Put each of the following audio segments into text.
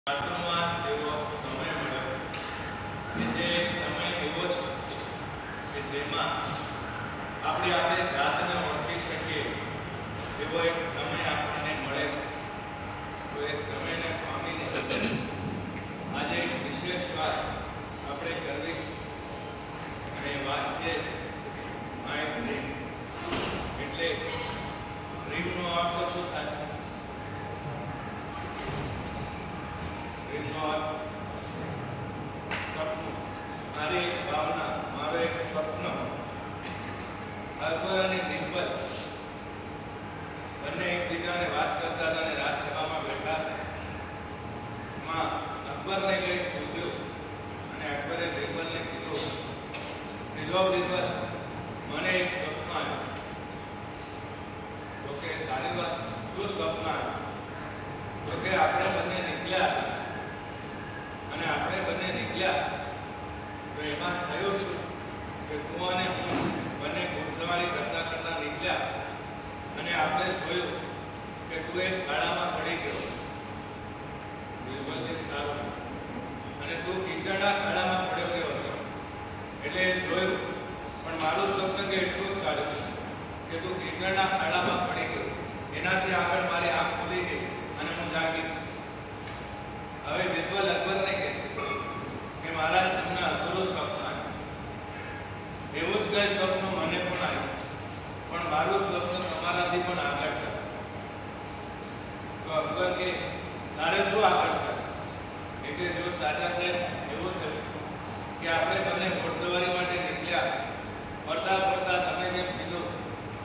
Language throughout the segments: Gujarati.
રાત્રોમાં જેવો સમય મળ્યો કે જે એક સમય એવો છે કે જેમાં આપણે જાતને ઓળખી શકીએ એવો એક સમય આપણને મળે છે. તો એ સમયને પામીને આજે એક વિશેષ વાત આપણે કરવી છે અને એ વાત છે માય ડ્રીમ. એટલે ડ્રીમનો અર્થ શું થાય? સપનું, મારી એક ભાવના, મારું એક સ્વપ્ન. અકબર અને બિરબલ બંને એકબીજાને વાત કરતા હતા અને રાજસભામાં બેઠા હતા. એમાં અકબરને કંઈક સૂઝ્યું અને અકબરે બિરબલને કીધું, બીજો બિરબલ, મને એક સ્વપ્ન આવ્યું. તો કે સારી વાત, શું સ્વપ્ન આવ્યું? તો કે આપણે બંને નીકળ્યા તો એમાં થયું શું કે તું અને હું બંને ઘોડસવારી કરતા કરતા નીકળ્યા અને આપણે જોયું કે તું એક ખાડામાં પડી ગયો. બિલકુલ સારું. અને તું કીચડના ખાડામાં પડ્યો ગયો હતો. એટલે જોયું, પણ મારું સ્વપ્ન કે એટલું જ ચાલ્યું કે તું કીચડના ખાડામાં પડી ગયો. એનાથી આગળ મારી આંખ ખુલી ગઈ અને હું જાગી. હવે બિરબલ અકબરને કહે છે કે મહારાજ, તમને અધૂરું સ્વપ્ન આવ્યું. એવું જ કઈ સ્વપ્ન મને પણ આવ્યું, પણ મારું સ્વપ્ન તમારાથી પણ આગળ છે. તો અકબર કે તારે શું આગળ છે? એટલે જો દાદા સાહેબ એવું થયું કે આપણે બંને ઘોડસવારી માટે નીકળ્યા. ફરતા ફરતા તમે જેમ કીધું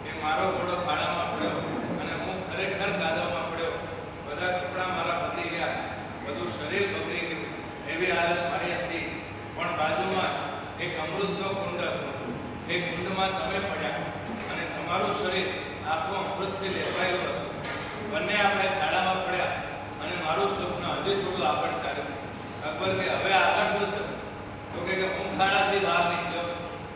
કે મારો ઘોડો ખાડામાં પડ્યો અને હું ખરેખર કાદવમાં પડ્યો. બધા કપડાં મારા બદલી ગયા, બધું શરીર બગડી ગયું, એવી હાલત મારી હતી. પણ બાજુમાં એક અમૃતનો કુંડ હતો. એ કુંડમાં તમે પડ્યા અને તમારું શરીર આખું અમૃતથી લેપાયેલું હતું. બંને આપણે ખાડામાં પડ્યા અને મારું સ્વપ્ન હજી થોડું આગળ ચાલ્યું. અકબર કે હવે આગળ શું થયું? તો કે હું ખાડાથી બહાર નીકળ્યો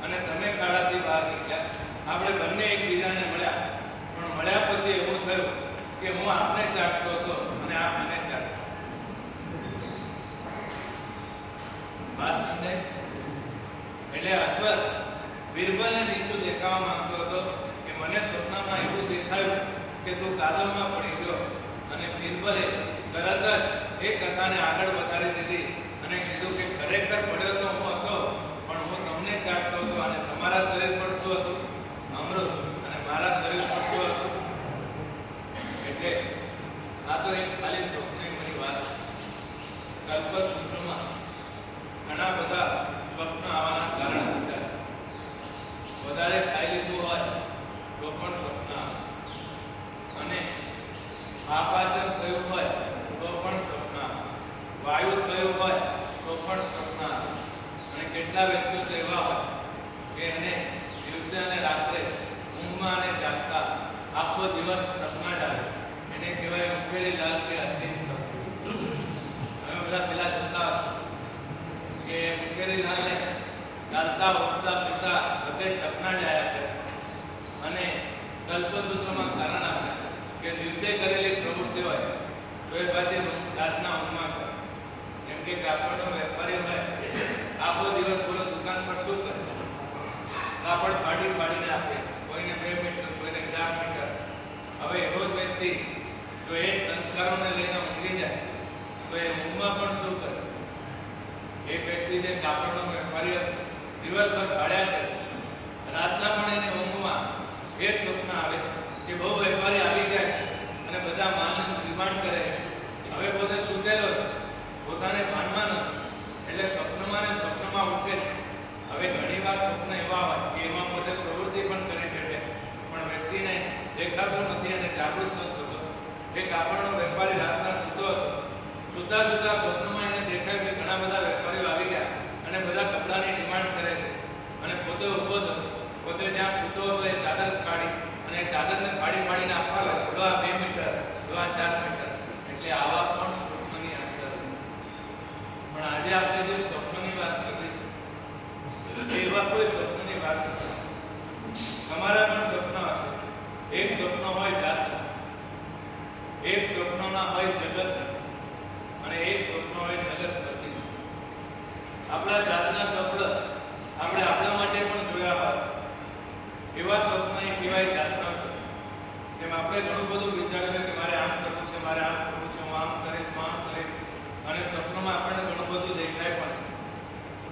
અને તમે ખાડાથી બહાર નીકળ્યા. આપણે બંને એકબીજાને મળ્યા, પણ મળ્યા પછી એવું થયું કે હું આપને ચાટતો હતો અને આપ મને ચાટતો. એટલે અકબર બિરબલને નીચું દેખાવા માંગતો હતો કે મને સ્વપ્નમાં એવું દેખાયું કે તું કાદવમાં પડી ગયો. અને બિરબલે તરત જ એ કથાને આગળ વધારી દીધી અને કીધું કે ખરેખર પડ્યો તો હું હતો, પણ હું તમને ચાટતો હતો અને તમારા શરીર પર શું હતું? અમૃત. અને મારા શરીર પર શું હતું? એટલે આ તો એક ખાલી સ્વપ્નની વાત. કલ્પસૂત્રમાં ઘણા બધા સ્વપ્ન આવવાના કારણ હતા. વધારે ખાઈ લીધું હોય તો પણ સ્વપ્ન આવે, અને અપાચન થયું હોય તો પણ સ્વપ્ન આવે, વાયુ થયું હોય તો પણ સ્વપ્ન આવે. અને કેટલા વ્યક્તિઓ તો એવા હોય કે એને દિવસે અને રાત્રે ઊંઘમાં અને જાગતા આખો દિવસ સપના જ આવે. એને કહેવાય મુખેલી લાલ કે અસીમ સ્વપ્ન. હવે બધા પેલા જોતા હશે કે મુખેલી લાલને ચાલતા ઉઠતા સુતા બધે સપના જ આવ્યા કરે. અને કલ્પસૂત્રમાં કારણ આપે કે દિવસે કરેલી પ્રવૃત્તિ હોય તો એ પાછી રાતના ઊંઘમાં કરે. જેમ કે કાપડનો વેપારી હોય, આખો દિવસ બોલો દુકાન પર શું કરે? કાપડ ફાડીને આપે, કોઈને 2 મીટર, કોઈને 4 મીટર. હવે એવો જ વ્યક્તિ જો એ સંસ્કારોને લઈને ઊંઘી જાય તો એ ઊંઘમાં પણ શું કરે? એક વ્યક્તિ જે કાપડનો વેપારી દિવસભર ભાડ્યા કરે, રાતના પણ એને ઊંઘમાં એ સ્વપ્ન આવે કે બહુ વેપારી આવી ગયા છે અને બધા માલનું ડિમાન્ડ કરે છે. હવે પોતે સૂતેલો છે, પોતાને ભાનમાં નથી, એટલે સ્વપ્નમાં ને સ્વપ્નમાં ઉઠે છે. હવે ઘણીવાર સ્વપ્ન એવા હોય કે એમાં પોતે પ્રવૃત્તિ પણ કરી શકે, પણ વ્યક્તિને દેખાતું નથી અને જાગૃત નથી થતો. એ કાપડનો વેપારી રાતના સૂતો હતો. સૂતા સૂતા સ્વપ્નમાં એને દેખાય કે ઘણા બધા વેપારીઓ આવી ગયા અને બધા કપડાની ડિમાન્ડ કરે છે. અને પોતે ઊભો હતો, પોતે જ્યાં સૂતો હતો એ ચાદર કાઢી અને ચાદરને ફાડીને આપવા લાગ્યો. લો આ 2 મીટર, લો આ 4 મીટર. એટલે આવા પણ સ્વપ્નની અસર. પણ આજે આપણે જે સ્વપ્નની વાત કરી છે એવા કોઈ સ્વપ્નની વાત નથી. તમારા પણ સ્વપ્ન હશે. એક સ્વપ્ન હોય જાત, એક સ્વપ્ન ના હોય જગત, અને એક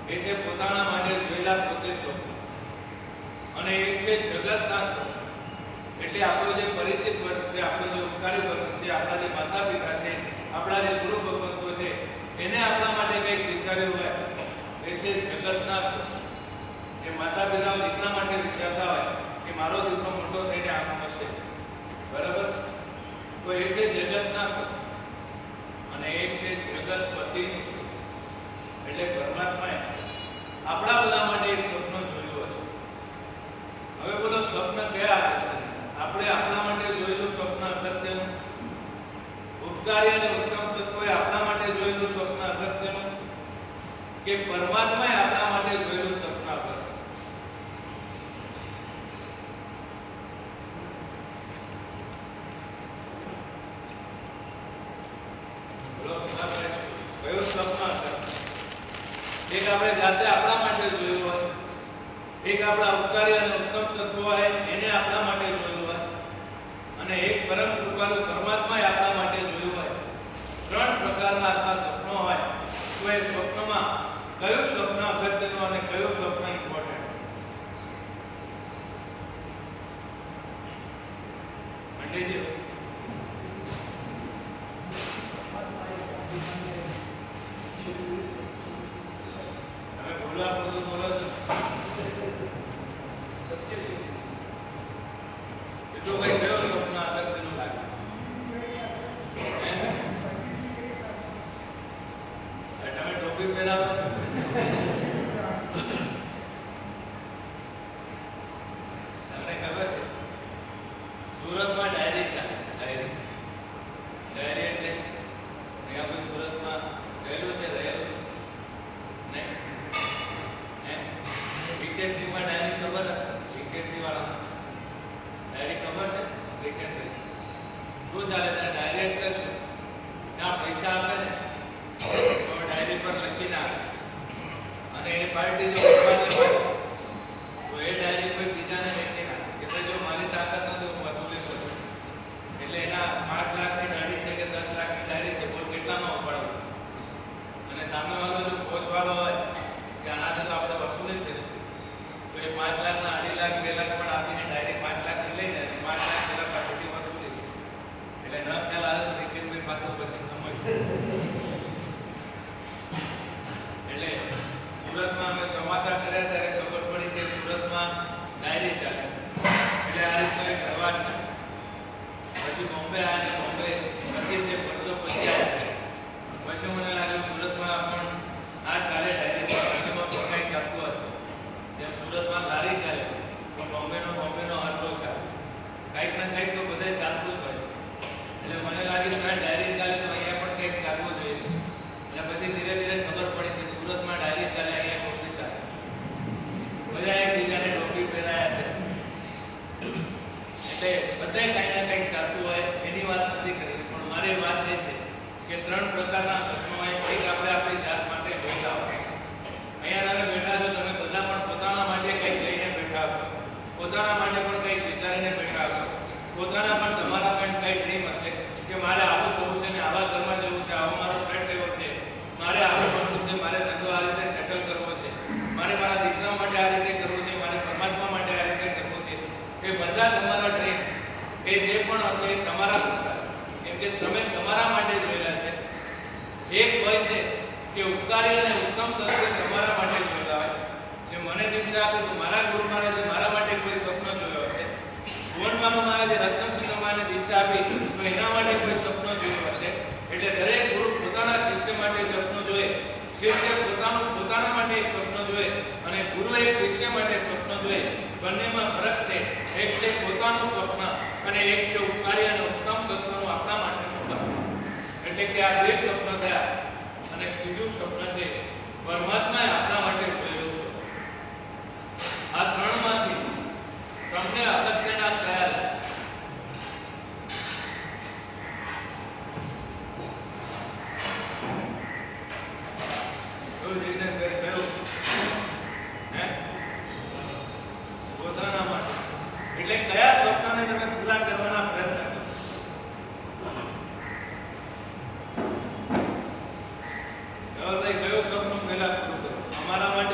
એ છે પોતાના માટે જોયેલા પોતે સ્વપ્ન, અને એક છે જગતના સ્વપ્ન. એટલે આપણો જે પરિચિત વર્ગ છે, આપણો જે ઉપકારી વર્ગ છે, આપણા જે માતા પિતા છે, આપણા જે ગુરુ ભગવંતો છે, એને આપણા માટે કંઈક વિચાર્યું હોય, એ છે જગતના સ્વપ્ન. જે માતા પિતાઓ દીકરા માટે વિચારતા હોય કે મારો દીકરો મોટો થઈને આમ હશે, બરાબર, તો એ છે જગતના સ્વપ્ન. અને એક છે જગતપતિનું સ્વપ્ન. એટલે પરમાત્માએ આપણા બધા માટે એક સ્વપ્ન જોયું હશે. હવે બોલો સ્વપ્ન કયા? આપણે આપણા માટે જોયેલું સ્વપ્ન અગત્યનું, ઉપકારી અને ઉત્તમ તત્વોએ આપણા માટે જોયેલું સ્વપ્ન અગત્યનું, કે પરમાત્માએ આપણા માટે જોયેલું સ્વપ્ન અગત્યનું? બોલો કયું સ્વપ્ન અગત્યનું? એક આપણે જાતે આપણા માટે જોયું હોય, એક આપણા ઉપકારી અને ઉત્તમ તત્વો હોય એને આપણા માટે જોયું હોય, અને એક પરમ કૃપાળુ પરમાત્માએ આપણા માટે જોયું હોય. ત્રણ પ્રકારના આપણા સ્વપ્નો હોય, તો એ સ્વપ્નમાં કયું સ્વપ્ન અગત્યનું અને કયું સ્વપ્ન ઇમ્પોર્ટન્ટ? મંડીજી તમે બોલવા બધું બોલો છો, તો ભાઈ કયો સ્વપ્ન અગત્યનું લાગે? તમે ટોપી પહેરાવો છો, તમને ખબર છે સુરતમાં ડાયરી ચાલે છે? ડાયરી એટલે અહીંયા કોઈ સુરતમાં રહેલું છે, રહેલું નહીં? વિકેસીમાં ડાયરી ખબર હતી? વિકેસી વાળા ડાયરી ખબર છે? ક્રિકેટ શું ચાલે ત્યાં? ડાયરી એટલે શું? ત્યાં પૈસા આપે ને તો ડાયરી પર લખી નાખે, અને એ પાર્ટી જો ઉઠવાની હોય તો એ ડાયરી કોઈ બીજાને વેચી નાખે કે જો મારી તાકાત નથી હું વસૂલી શકું. એટલે એના 5 લાખની ડાયરી છે કે 10 લાખની ડાયરી છે, બોલ કેટલામાં ઉપાડવું? અને સામેવાળો જો કોચવાળો હોય કે આનાથી તો આપણે વસૂલી જ થઈશું, તો એ 5 લાખના 2.5 લાખ 2 લાખ પણ આપીને ડાયરેક્ટ 5 લાખની લઈને 5 લાખ પેલા પાસેથી વસૂલી. એટલે ન ખ્યાલ આવે તો ક્રિકેટભાઈ પાસે પછી સમજ. એટલે સુરતમાં અમે ચોમાસા કર્યા ત્યારે ખબર પડી કે સુરતમાં ડાયરી ચાલે, એટલે આ રીતનો એક અવાજ છે. પછી બોમ્બે આવ્યા, બોમ્બે પછી છે વર્ષો પછી આવ્યા, પછી મને લાગ્યું સુરતમાં પણ આ ચાલે ડાયરી, બોમ્બેમાં પણ કંઈક ચાલતું હશે. જેમ સુરતમાં લારી ચાલે તો બોમ્બેનો હરલો ચાલે, કંઈક ને કંઈક તો બધે ચાલતું જ હોય છે. એટલે મને લાગ્યું કે ડાયરી ચાલે તો અહીંયા પણ કંઈક ચાલવું જોઈએ. એટલે પછી ધીરે ધીરે ખબર પડી કે સુરતમાં ડાયરી ચાલે, અહીંયા ટોપી ચાલે. બધા એકબીજાને ટોપી પહેરાયા છે, એટલે બધાય કંઈક ને કંઈક ચાલતું હોય. એની વાત નથી કરવી, પણ મારી વાત એ છે કે 3 પ્રકારના સ્વપ્નો હોય. એક આપણે આપણી જાત માટે જોઈતા હોય. અહીંયા તમે બેઠા છો, તમે બધા પણ પોતાના માટે કંઈક લઈને બેઠા છો, પોતાના માટે પણ કંઈક વિચારીને બેઠા છો. પોતાના પણ તમારા પણ કંઈ ડ્રીમ હશે કે મારે આવું કરવું છે ને આવા ઘરમાં જવું છે, આવો મારો ફ્લેટ લેવો છે, મારે આવું કરવું છે, મારે ધંધો આ રીતે સેટલ કરવો છે, મારે મારા દીકરા માટે આ રીતે કરવું છે, મારે પરમાત્મા માટે આ રીતે કરવું છે. એ બધા તમારા ડ્રીમ એ જે પણ હશે એ તમારા પોતા, કેમ કે તમે તમારા માટે જોયેલા છે. એક હોય છે કે ઉપકારી અને ઉત્તમ તત્વે તમારા માટે જોયેલા હોય. જે મને દીક્ષા આપે તો મારા ગુરુ મહારાજે મારા માટે કોઈ સ્વપ્ન જોયો હશે. ભુવનમાનો મહારાજે રત્નસુંદરમાને દીક્ષા આપી તો એના માટે કોઈ સ્વપ્ન જોયું હશે. એટલે દરેક ગુરુ પોતાના શિષ્ય માટે સ્વપ્ન જોએ, શિષ્ય પોતાના માટે એક સ્વપ્ન જોએ, અને ગુરુ એક શિષ્ય માટે સ્વપ્ન જોએ. બંનેમાં ફરક છે. એક છે પોતાનું સ્વપ્ન અને એક છે ઉપકારી અને ઉત્તમ તત્વનું આપણા માટેનું સ્વપ્ન. એટલે કે આ 2 સ્વપ્ન થયા. અને ત્રીજું સ્વપ્ન છે પરમાત્માએ આપણા માટે જોયેલું સ્વપ્ન. આ 3 માંથી તમને અગત્યના કયા લાગે? પોતાના માટે. એટલે કયા સ્વપ્નને તમે પૂરા કરવાના પ્રયત્ન કરો? ભાઈ કયો સ્વપ્ન પહેલા પૂરું કરો? અમારા માટે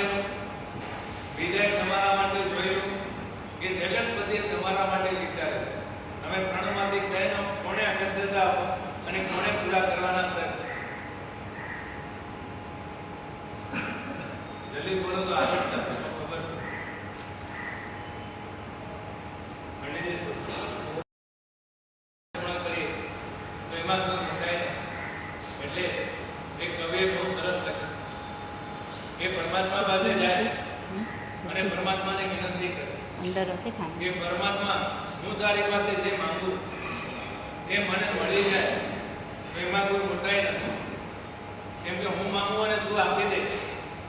એક કવિએ બહુ સરસ લખ્યું કે પરમાત્મા પાસે જાય અને પરમાત્માને વિનંતી કરે અંદર હશે કે ખાંડ. પરમાત્મા હું તારી પાસે જે માંગુ એ મને મળી જાય તો એમાં કોઈ મોટાઈ નથી. કેમ કે હું માંગુ અને તું આપી દે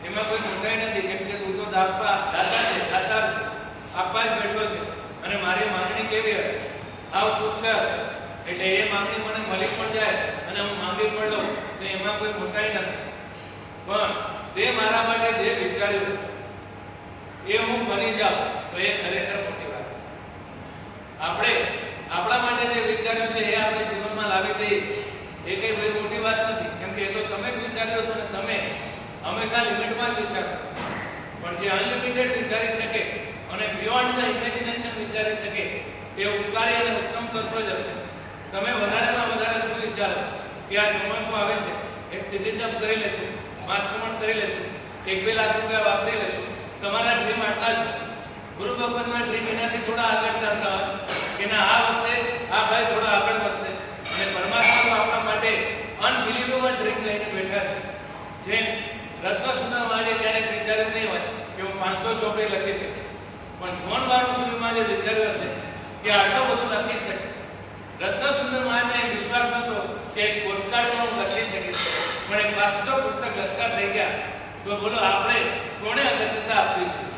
એમાં કોઈ મોટાઈ નથી. કેમ કે તું તો દાતા છે, આપવા જ બેઠો છે અને મારી માંગણી કેવી હશે? આવ તુચ્છ હશે. એટલે એ માંગણી મને મળી પણ જાય અને હું માંગી પણ લઉં તો એમાં કોઈ મોટાઈ નથી. પણ તે મારા માટે જે વિચાર્યું એ હું બની જાઉં તો એ ખરેખર મોટી વાત છે. આપણે આપણા માટે જે વિચાર્યું છે એ આપણે જીવનમાં લાવી દઈએ એ કઈ બહુ મોટી વાત નથી. કેમ કે એ તો તમે જ વિચાર્યું હતું ને તમે હંમેશા લિમિટમાં જ વિચારો. પણ જે અનલિમિટેડ વિચારી શકે અને બિયોન્ડ ધ ઇમેજિનેશન વિચારી શકે એ ઉપકારી અને ઉત્તમ તત્વ જ હશે. તમે વધારેમાં વધારે શું વિચારો કે આ ચોમાસું આવે છે, એક સીધી તપ કરી લેશું, માસ્કમણ કરી લેશું, 1-2 લાખ રૂપિયા વાપરી લેશું. તમારા ડ્રીમ આટલા જ. ગુરુ ભગવાનના ડ્રીમ એનાથી થોડા આગળ ચાલતા હોય કે ના આ વખતે આ ભાઈ થોડો આગળ વધશે અને પરમાત્મા તો આપણા માટે અનબિલીવેબલ ડ્રીમ લઈને બેઠા છે. જેમ રત્નસુંદરમાં જે ક્યારેક વિચાર્યું નહીં હોય કે હું 500 ચોપડી લખી શકું, પણ જોન બાનુસુરીમાં જે વિચાર્યું હશે કે આટલું બધું લખી શકે. રત્નસુંદરમાંને વિશ્વાસ હતો કે એક પોસ્ટકાર્ડમાં હું લખી શકીશ, પણ એક 500 પુસ્તક લખતા થઈ ગયા તો બોલો આપણે કોને અગત્યતા આપવી જોઈએ?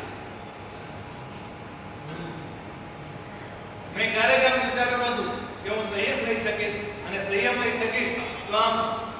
મેં ક્યારેક એમ વિચાર્યું નહોતું કે હું સંયમ લઈ શકીશ અને સંયમ લઈ શકીશ તો આમ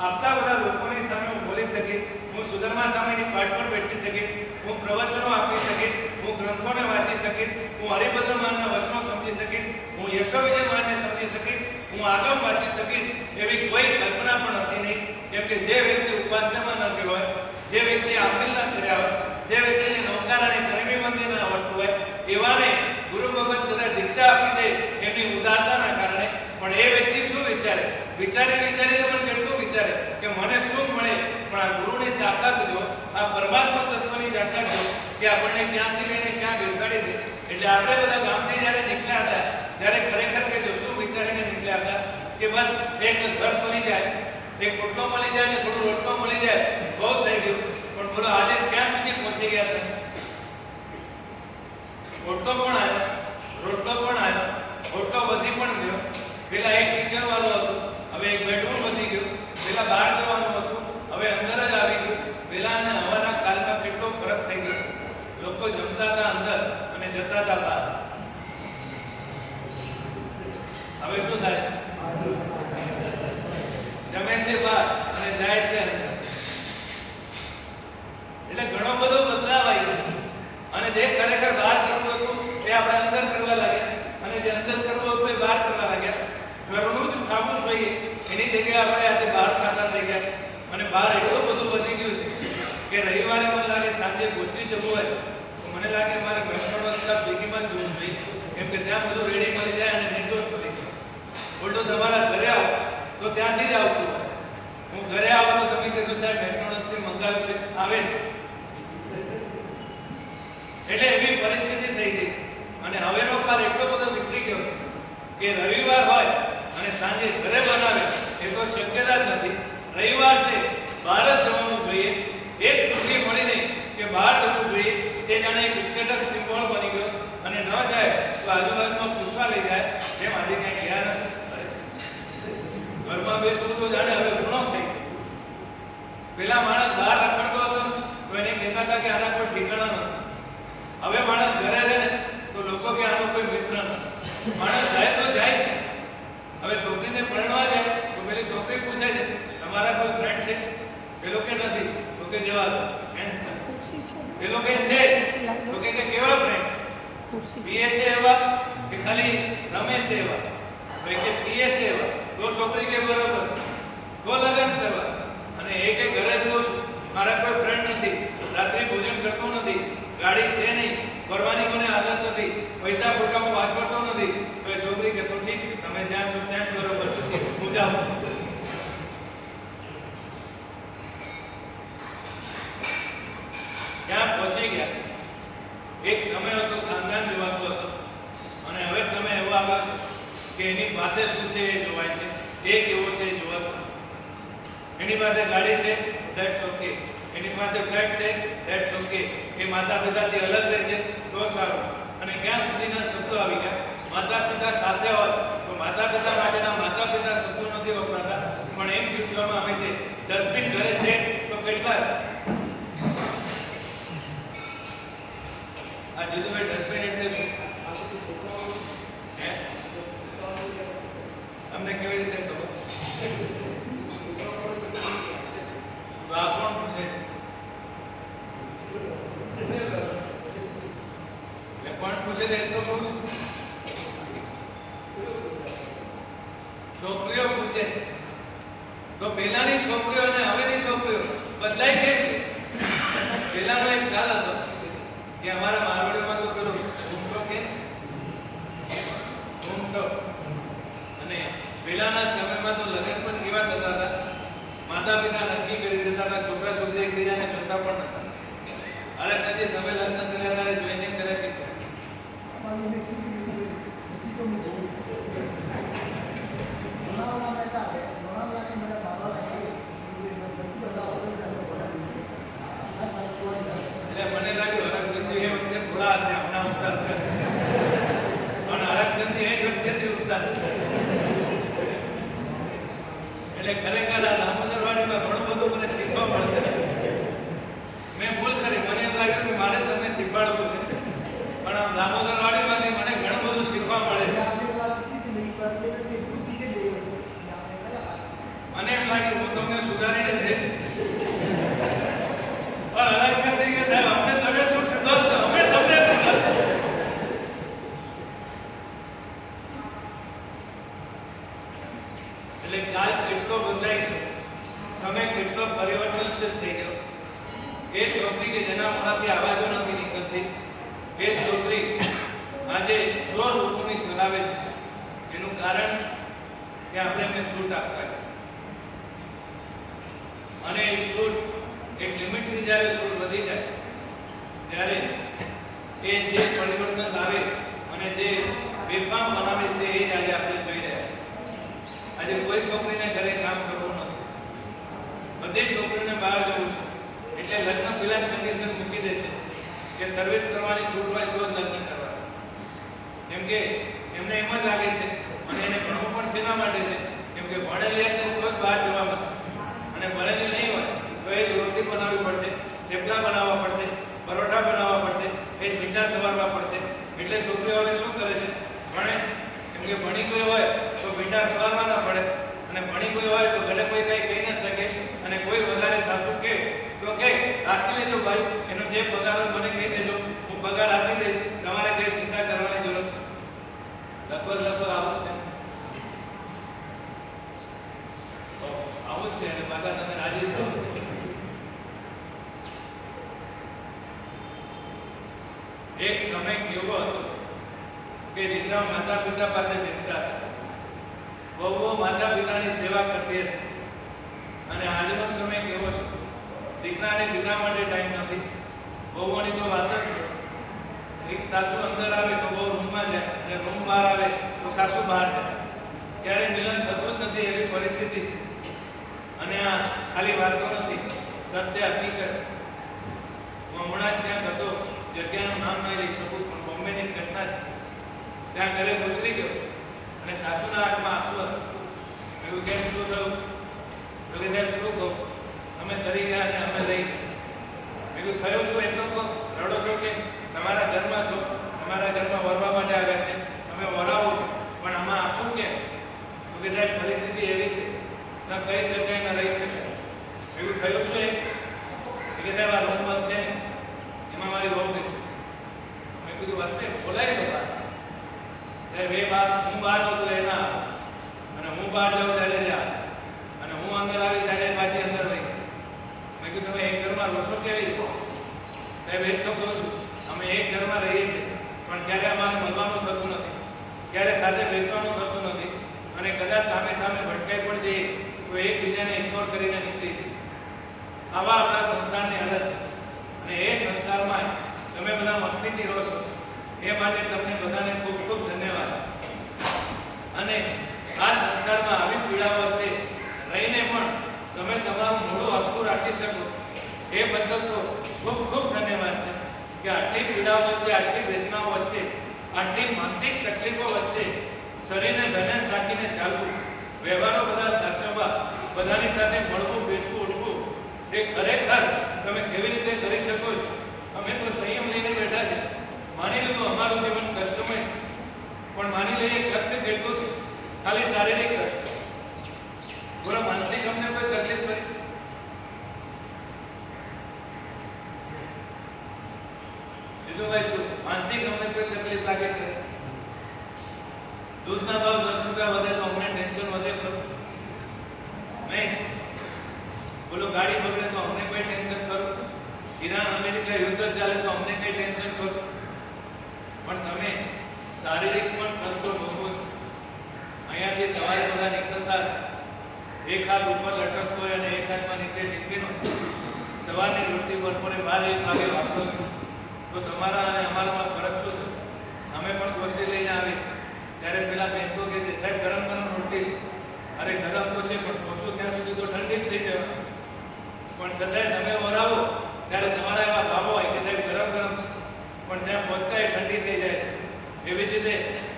આટલા બધા લોકોની સામે હું બોલી શકીશ, હું સુધર્મા સામેની પાઠ પર બેસી શકીશ, હું પ્રવચનો આપી શકીશ, હું ગ્રંથોને વાંચી શકીશ, હું હરિભદ્ર માનના વચનો સમજી શકીશ, હું યશોવિજય માનને સમજી શકીશ, હું આગમ વાંચી શકીશ એવી કોઈ કલ્પના પણ હતી નહીં. કેમ કે જે વ્યક્તિ ઉપાસનામાં ન ગયો હોય, જે વ્યક્તિ આપિલ ન કર્યા હોય, જે વ્યક્તિને નૌકાર અને કર્મી મંદિર ન આવડતું હોય એવાને ગુરુ ભગવત કદાચ દીક્ષા આપી દે એમની ઉદારતાના કારણે. પણ એ વ્યક્તિ શું વિચારે? વિચારીને પણ કેટલું વિચારે કે મને શું મળે? પણ આ ગુરુની તાકાત જો, આ પરમાત્મા તત્વની તાકાત જો કે આપણને ક્યાંથી લઈને ક્યાં બેસાડી દે. એટલે આપણે બધા ગામથી જ્યારે નીકળ્યા હતા ત્યારે ખરેખર કે જો શું વિચારીને નીકળ્યા હતા કે બસ એક ઘર મળી જાય, એક પોટલો મળી જાય ને થોડું રોટલો મળી જાય, બહુ થઈ ગયું. પણ બોલો આજે ક્યાં સુધી પહોંચી ગયા હતા? પોટલો પણ આવ્યો, રોટલો પણ આવ્યો, રોટલો વધી પણ ગયો. પેલા એક કિચન વાળો હતું, હવે એક બેડરૂમ વધી ગયું. પેલા બહાર જવાનું હતું, હવે અંદર જ આવી ગયું. પેલા અને હવાના કાલમાં કેટલો ફરક થઈ ગયો. લોકો જમતા હતા અંદર અને જતા હતા બહાર. હવે શું થાય છે? જમે છે બહાર અને જાય છે અંદર. એટલે ઘણો બધો બદલાવ આવી ગયો. અને જે ખરેખર બહાર કરવું હતું એ આપણે અંદર કરવા લાગ્યા અને જે અંદર કરવું હતું એ બહાર કરવા લાગ્યા. ઘરનું જ ખાવું જોઈએ એની જગ્યાએ આપણે આજે બહાર ખાતા થઈ ગયા. અને બહાર એટલું બધું વધી ગયું છે કે રવિવારે મને લાગે સાંજે ભોસડી જવું હોય તો મને લાગે મારે મેકડોનલ્ડ અથવા સ્વિગીમાં જ જવું જોઈએ. કેમ કે ત્યાં બધું રેડી મળી જાય અને નિર્દોષ મળી જાય. ઉલટું તમારા ઘરે આવો તો ત્યાંથી જ આવતું હોય. હું ઘરે આવું તો તમે કીધું સાહેબ મેકડોનલ્ડથી મંગાવ્યું છે, આવે છે. એટલે એવી પરિસ્થિતિ થઈ ગઈ છે. અને હવેનો કાળ એટલો બધો વિખરી ગયો કે રવિવાર હોય અને સાંજે ઘરે બનાવે એ તો શક્યતા જ નથી. રવિવાર છે બહાર જ જવાનું જોઈએ. એક છૂટી મળી નહીં કે બહાર જવું જોઈએ તે જાણે એક સ્ટેટસ સિમ્બોલ બની ગયો. અને ન જાય તો આજુબાજુમાં પૂછવા લઈ જાય જેમ આજે ક્યાંય ગયા નથી. ઘરમાં બેસવું તો જાણે હવે ગુનો થઈ ગયો. પેલા માણસ બહાર રખડતો હતો તો એને કહેતા હતા કે આના કોઈ ઠેકાણા નથી. હવે માણસ ઘરે રહે ને તો લોકો કે આનો કોઈ મિત્ર નથી. માણસ જાય તો જાય. હવે છોકરીને પરણવા જાય તો પેલી છોકરી પૂછે છે તમારા કોઈ ફ્રેન્ડ છે? પેલો કે નથી. તો કે જવા દો, પેલો કે છે તો કે કેવા ફ્રેન્ડ છે? પીએ છે એવા કે ખાલી રમે છે એવા? તો કે પીએ છે એવા. તો છોકરી કે બરોબર છે, તો લગ્ન કરવા. અને એ કે ઘરે જ રહું છું, મારા કોઈ ફ્રેન્ડ નથી, રાત્રે ભોજન કરતો નથી, ગાડી છે નહીં, ફરવાની મને આદત નથી, પૈસા ખોટા હું વાપરતો નથી. તો એ છોકરી કે તો ઠીક, તમે જ્યાં છો ત્યાં જ બરોબર છે, હું જાઉં. ક્યાં પહોંચી ગયા? એક સમય હતો ખાનદાન જોવાતો હતો અને હવે સમય એવો આવ્યો છે કે એની પાસે શું છે એ જોવાય છે, એ કેવો છે એ જોવાતો. એની પાસે ગાડી છે, ધેટ્સ ઓકે. એની પાસે ફ્લેટ છે, ધેટ્સ ઓકે. એ માતા પિતાથી અલગ રહે છે તો સારું. અને ક્યાં સુધીના શબ્દો આવી ગયા, માતા પિતા સાથે હોય તો માતા પિતા માટેના માતા પિતા શબ્દો નથી વપરાતા, પણ એમ પૂછવામાં આવે છે ડસ્ટબિન ઘરે છે તો કેટલા છે? આ જીતુભાઈ ડસ્ટબિન એટલે શું? હે? તમને કેવી રીતે ખબર? તો આ કોણ પૂછે? કોણ પૂછે છે એ તો કહું છું. છોકરીઓ પૂછે છે. તો પહેલાની છોકરીઓ અને હવેની છોકરીઓ બદલાઈ કેમ? પહેલાનો એક કાળ હતો કે અમારા મારવાડીમાં તો પેલું ઘૂમટો કે ઘૂમટો, અને પહેલાના સમયમાં તો લગ્ન પણ કેવા થતા હતા, માતા પિતા નક્કી કરી દેતા હતા, છોકરા છોકરી એકબીજાને જોતા પણ નતા. અરે કદી તમે લગ્ન કર્યા ત્યારે જોઈને કર્યા કે મને લાગ્યું હરકચંદી એ વખતે ભોળા હશે, હમણાં ઉસ્તાદ પણ હરકચંદી એ જ વખતે ઉસ્તાદ છે. એટલે ખરેખર આ દામોદરવાડીમાં ઘણું બધું મને શીખવા મળશે. મેં ભૂલ કરી, મને એમ લાગ્યું કે મારે તમને શીખવાડવું છે, પણ આમ દામોદરવાડીમાંથી મને ઘણું બધું શીખવા મળે છે. મને એમ લાગ્યું હું તમને સુધારીને જઈશ, પણ હરકચંદી કે સાહેબ અમને તમે શું સુધારશો, અમે તમને સુધારશો. એટલે કાળ કેટલો બદલાઈ ગયો, સમય કેટલો પરિવર્તનશીલ થઈ ગયો. એ છોકરી કે જેના મોઢાથી આવાજો નથી નીકળતી, એ છોકરી આજે જોર લોકોની ચલાવે છે. એનું કારણ કે આપણે એમને છૂટ આપતા, અને એ છૂટ એક લિમિટથી જ્યારે છૂટ વધી જાય ત્યારે એ જે પરિવર્તન લાવે અને જે બેફામ બનાવે છે એ જ આજે આપણે જોઈ રહ્યા. આજે કોઈ છોકરીને ઘરે કામ કરવું નથી, બધી છોકરીને બહાર જવું છે, એટલે લગ્ન પહેલા જ કન્ડિશન મૂકી દે છે કે સર્વિસ કરવાની છૂટ હોય તો જ લગ્ન કરવાનું. કેમ કે એમને એમ જ લાગે છે, અને એને ભણવું પણ શેના માટે છે? કેમ કે ભણેલી હશે તો જ બહાર જવા મળશે, અને ભણેલી નહીં હોય તો એ રોટલી બનાવવી પડશે, થેપલા બનાવવા પડશે, પરોઠા બનાવવા પડશે, એ મીઠા સવારવા પડશે. એટલે છોકરીઓ હવે શું કરે છે? ભણે છે. કેમ કે ભણી કોઈ હોય તો મીઠા સવારવા ના પડે, અને ભણી કોઈ હોય તો ઘરે કોઈ કઈ કહી ના શકે, અને કોઈ વધારે સાસુ કે તો કે રાખી લેજો ભાઈ, એનો જે પગાર હોય મને કહી દેજો, હું પગાર આપી દઈશ, તમારે કઈ ચિંતા કરવાની જરૂર નથી. લગભગ આવું છે, આવું છે. અને પાછા તમે રાજી છો. એક સમય કેવો હતો કે દીકરા માતા પિતા પાસે બેસતા હતા, વહુઓ માતા પિતાની સેવા કરતી હતી. અને આજનો સમય કેવો છે, દીકરાને પિતા માટે ટાઈમ નથી, વહુઓની તો વાત જ છે. એક સાસુ અંદર આવે તો બહુ રૂમમાં જાય, અને રૂમ બહાર આવે તો સાસુ બહાર જાય. ક્યારે મિલન થતું જ નથી, એવી પરિસ્થિતિ છે. અને આ ખાલી વાતો નથી, સત્ય હકીકત. હું હમણાં જ ત્યાં હતો, જગ્યાનું નામ નહીં લઈ શકું, પણ બોમ્બેની જ ઘટના છે. ત્યાં ઘરે ગુજરી ગયો, અને સાસુના હાથમાં આંસુ હતું. એવું કેમ શું થયું? તો કે સાહેબ શું કહું, અમે તરી ગયા અને અમે લઈ ગયા. થયું શું એ તો કહો, રડો છો કે તમારા ઘરમાં છો, તમારા ઘરમાં વરવા માટે આવ્યા છે, તમે વરાવો, પણ આમાં આંસુ કેમ? તો કે સાહેબ પરિસ્થિતિ એવી છે, ન કહી શકાય ન રહી શકાય. એવું થયું શું એ કે સાહેબ આ રૂમ બંધ છે ને, એમાં મારી વહુ ગઈ છે. મેં કીધું હશે, બોલાવી દો બહાર. સાહેબ એ બહાર, હું બહાર હતો એના, અને હું બહાર જાઉં ત્યારે જ્યાં, અને હું અંદર આવી ત્યારે પાછી અંદર રહી. મેં કીધું તમે એક ઘરમાં રહો છો કેવી રીતે? સાહેબ એ તો કહું છું, અમે એક ઘરમાં રહીએ છીએ, પણ ક્યારે અમારે મળવાનું થતું નથી, ક્યારે સાથે બેસવાનું થતું નથી, અને કદાચ સામે સામે ભટકાઈ પણ જઈએ તો એકબીજાને ઇગ્નોર કરીને નીકળી જઈએ. આવા આપણા સંસારની હાલત છે. અને એ સંસારમાં તમે બધા મસ્તીથી રહો છો, એ માટે તમને બધાને ખૂબ ખૂબ ધન્યવાદ. અને આ સંસારમાં આવી પીડાઓ છે, રહીને પણ તમે તમે તમારું મોઢું હસતું રાખી શકો એ બદલ તો ખૂબ ખૂબ ધન્યવાદ છે કે આટલી પીડાઓ વચ્ચે, આટલી વેદનાઓ વચ્ચે, આટલી માનસિક તકલીફો વચ્ચે શરીરને ધનેશ રાખીને ચાલવું, વ્યવહારો બધા સાચવવા, બધાની સાથે મળવું, બેસવું, ઉઠવું એ ખરેખર તમે કેવી રીતે કરી શકો છો? અમે તો સંયમ લઈને બેઠા છે. માની લો અમારું જીવન કષ્ટમય છે, પણ માની લઈએ કષ્ટ કેટલું છે? ખાલી શારીરિક કષ્ટ. બોલો, માનસિક અમને કોઈ તકલીફ પડી? બીજું ભાઈ શું માનસિક અમને કોઈ તકલીફ લાગે છે? દૂધના ભાવ 10 રૂપિયા વધે તો અમને ટેન્શન વધે ખરું? નહીં. બોલો, ગાડી બગડે તો અમને કોઈ ટેન્શન ખરું? ઈરાન અમેરિકા યુદ્ધ ચાલે તો અમને કઈ ટેન્શન ખરું? પણ તમે શારીરિક પણ કષ્ટો ભોગવો છો. અહીંયાથી સવારે બધા નીકળતા હશે, એક હાથ ઉપર લટકતો હોય અને એક હાથમાં નીચે ટિફિન હોય. સવારની રોટલી બપોરે 12-1 વાગે વાપરો તો તમારા અને અમારામાં ફરક શું છે? અમે પણ કોશી લઈને આવી ત્યારે પેલા બેન તો કે સાહેબ ગરમ ગરમ રોટલી છે. અરે ગરમ તો છે પણ પહોંચો ત્યાં સુધી તો ઠંડી જ થઈ જવાની. પણ છતાંય તમે વરાવો ત્યારે તમારા એવા ભાવો હોય કે સાહેબ ગરમ ગરમ છે, પણ ત્યાં પહોંચતા એ ઠંડી થઈ જાય. એવી જ રીતે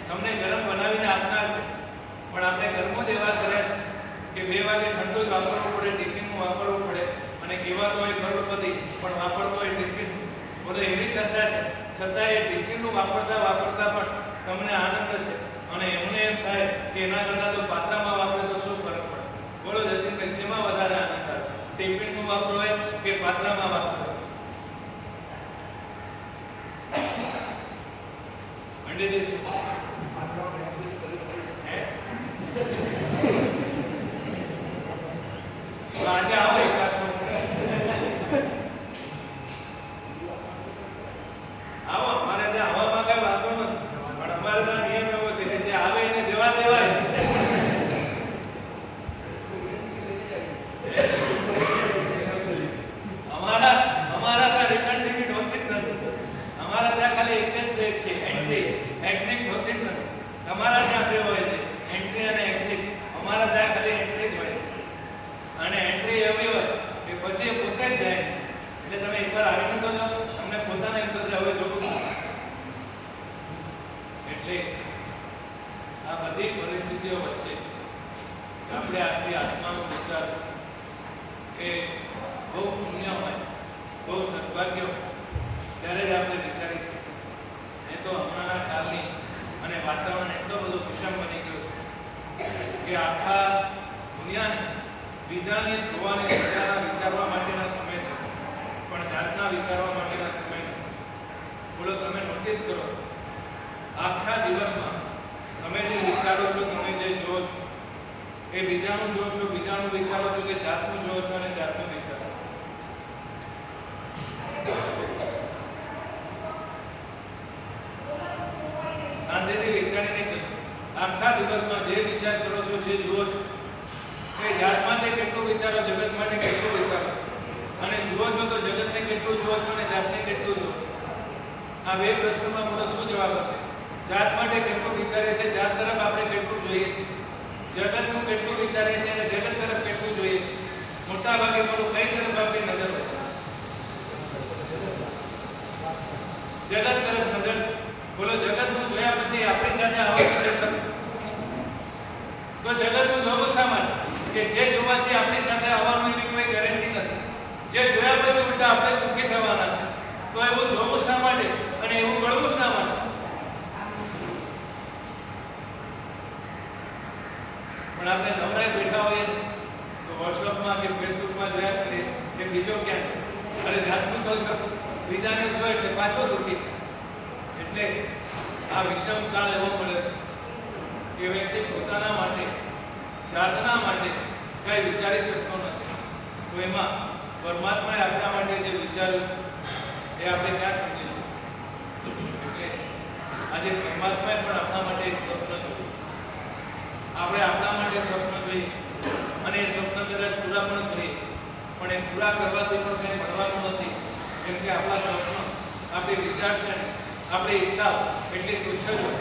તમને ગરમ બનાવીને આપનાર છે, પણ આપણે ગરમો જ એવા કર્યા છે કે 2 વાગે ઠંડુ જ વાપરવું પડે, ટિફિનનું વાપરવું પડે, અને કહેવાતું હોય કરોડપતિ પણ વાપરતો હોય ટિફિન. બોલો, એવી દશા છે, છતાં એ ટિફિનનું વાપરતા વાપરતા પણ તમને આનંદ છે. અને એમને એમ થાય કે એના કરતાં તો પાત્રામાં વાપરે તો શું ફરક પડે? બોલો જતીનભાઈ, શેમાં વધારે આનંદ આવે? ટિફિનનું વાપરો હોય કે પાત્રામાં વાપરો હોય? મંડીજી શું આજે આવો એક આવો. અમારે ત્યાં હવામાં કઈ વાંધો નથી, પણ અમારે ત્યાં નિયમ એવો છે કે જે આવે એને દેવા દેવાય. અમારા ત્યાં રિટર્ન ટિકિટ હોતી જ નથી. અમારા ત્યાં ખાલી એક જ બ્રેક છે, એન્ટ્રી એક્ઝિટ હોતી જ નથી. તમારા ત્યાં બે હોય છે, એન્ટ્રી અને એક્ઝિટ. અમારા ત્યાં ખાલી એન્ટ્રી જ હોય, અને એન્ટ્રી એવી હોય કે પછી એ પોતે જ જાય. એટલે તમે એકવાર આવીને તો જાઓ, તમને પોતાને એમ થશે હવે જોવું. એટલે આ બધી પરિસ્થિતિઓ વચ્ચે આપણે આપણી આત્માનો વિચાર એ બહુ પુણ્ય હોય, બહુ સદભાગ્ય હોય, ત્યારે જ આપણે વિચારી શકીએ. એ તો હમણાંના કાલની અને વાતાવરણ એટલો બધો વિષમ બની ગયો છે કે આખા દુનિયાને બીજાને જોવાને વિચારવા માટેના સમય છે, પણ જાતના વિચારવા માટેના સમય નથી. બોલો, તમે નોટિસ કરો, આખા દિવસમાં તમે જે વિચારો છો, તમે જે જુઓ છો, એ બીજાનું જુઓ છો, બીજાનું વિચારો છો, કે જાતનું જુઓ છો અને જાતનું વિચારો? શાંતિથી વિચારીને કરો. આખા દિવસમાં જે વિચાર કરો છો, જે જુઓ છો, એ જાત માટે કેટલું વિચારો, જગત માટે કેટલું વિચારો, અને જુઓ છો તો જગતને કેટલું જુઓ છો અને જાતને કેટલું જુઓ? આ બે પ્રશ્નોમાં મારો શું જવાબ હશે? જાત માટે કેટલું વિચારે છે, જાત તરફ આપણે કેટલું જોઈએ છે, જગતનું કેટલું વિચારે છે અને જગત તરફ કેટલું જોઈએ છે? મોટા ભાગે મારું કઈ તરફ આપણી નજર હોય? જગત તરફ નજર છે. બોલો, જગતનું જોયા પછી આપણી સાથે આવવાનું તો જગતનું જોવું શા માટે? કે જે જોવાથી આપણી સાથે આવવાનું એની કોઈ ગેરંટી નથી. જે જોયા પછી ઉલટા આપણે દુઃખી થવાના છે. તો એવું જોવું શા માટે અને એવું ગળવું શા માટે? પણ આપણે નવરાય બેઠા હોઈએ તો વોટ્સઅપમાં કે ફેસબુકમાં જોયા કરીએ કે બીજો ક્યાં, અરે જાતનું કહું છું, બીજાને જોયો એટલે પાછો દુઃખી. એટલે આ વિષમ કાળ એવો મળે છે કે વ્યક્તિ પોતાના માટે, જાતના માટે કઈ વિચારી શકતો નથી. તો એમાં પરમાત્માએ આપણા માટે જે વિચાર્યું એ આપણે ક્યાં સમજીશું? એટલે આજે પરમાત્માએ પણ આપણા માટે એક સ્વપ્ન જોયું. આપણે આપણા માટે સ્વપ્ન જોઈએ અને એ સ્વપ્ન કદાચ પૂરા પણ કરીએ, પણ એ પૂરા કરવાથી પણ કંઈ મળવાનું નથી. કેમ કે આપણા સ્વપ્ન, આપણી વિચારસરણી, આપણી ઈચ્છા એટલી તુચ્છ જ હોય.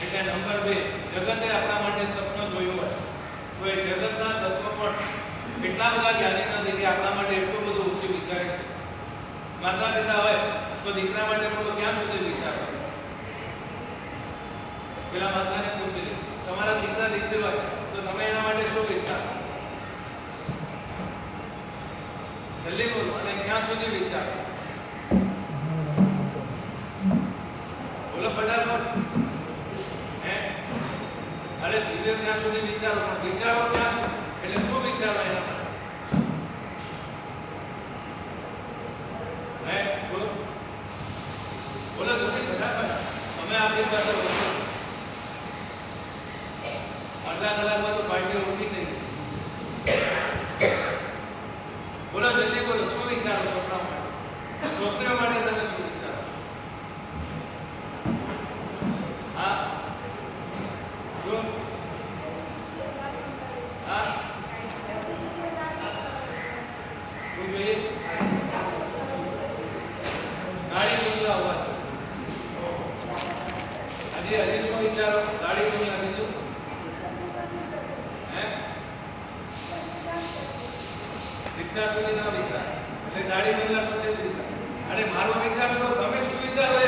એટલે નંબર 2, જગતે આપણા માટે સ્વપ્ન જોયું હોય તો એ જગતના તત્વ પણ કેટલા બધા જ્ઞાની નથી કે આપણા માટે એટલું બધું ઊંચું વિચારે છે. માતા પિતા હોય તો દીકરા માટે પણ ક્યાં સુધી વિચાર કરે? પેલા માતાને પૂછી લે, તમારા દીકરા દીકરી હોય તો તમે એના માટે શું વિચારો? જલ્દી બોલો. અને ક્યાં સુધી વિચારો? બોલો ફટાફટ. અરે દિવ્ય ત્યાં સુધી વિચારો, પણ વિચારો ક્યાં સુધી? એટલે શું વિચારો એના માટે? બોલો બોલો તમે ફટાફટ. અમે આપણી પાસે અડધા કલાકમાં તો પાર્ટીઓ ઉઠી ગઈ. બોલો જલ્દી બોલો. શું વિચારો છોકરાઓ માટે? છોકરીઓ માટે તમે શું વિચારો? હા જો હા શું જોઈએ? ગાડી બોલવા અવાજ. હજી શું વિચારો? ગાડી બોલવા બીજું રિક્ષા સુધી ના વિચાર એટલે ગાડી બોલવા સુધી વિચાર. અરે મારો વિચાર તો તમે શું વિચારો? એ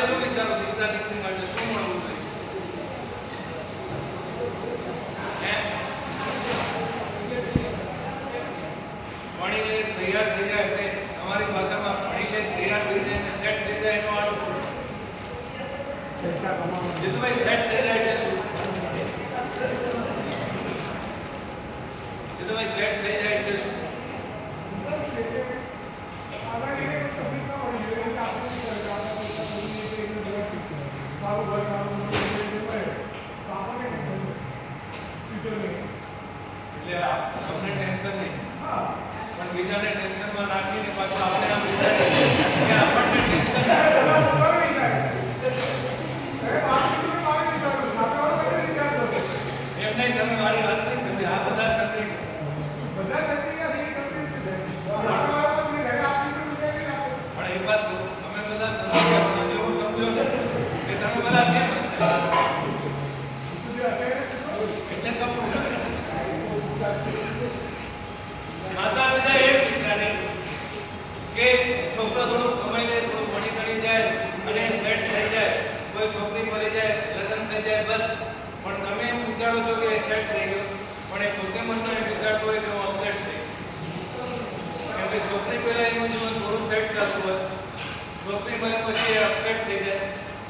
શું વિચારો? દીકરા દીકરી માટે શું મળવું જોઈએ? ભણી લે તૈયાર થઈ જાય એટલે તમારી ભાષામાં ભણી લે તૈયાર થઈ જાય ને સેટ થઈ જાય એનો અર્થ જીતુભાઈ સેટ થઈ જાય એટલે શું? જીતુભાઈ સેટ થઈ જાય એટલે શું? એટલે તમને ટેન્શન નહીં, પણ બીજાને ટેન્શનમાં નાખીને પાછું આપણે આમ વિચારીએ કે આપણને ટેન્શન એમ નહીં. તમે મારી વાત નહીં સમજી. આ બધા નથી પણ એક વાત તમે બધા એવું સમજો ને કે તમે બધા કેમ હશે એટલે કપડું માતા પિતા એમ વિચારે કે છોકરો થોડું કમાઈ લે, થોડું ભણી કરી જાય અને સેટ થઈ જાય, કોઈ છોકરી મળી જાય, લગ્ન થઈ જાય, બસ. પણ તમે એમ વિચારો છો કે સેટ થઈ ગયો, પણ એ પોતે મનમાં એમ વિચારતો હોય કે હું અપસેટ થઈ. કેમ કે છોકરી પહેલા એનું જીવન થોડું સેટ ચાલતું હોય, છોકરી મળે પછી એ અપસેટ થઈ જાય.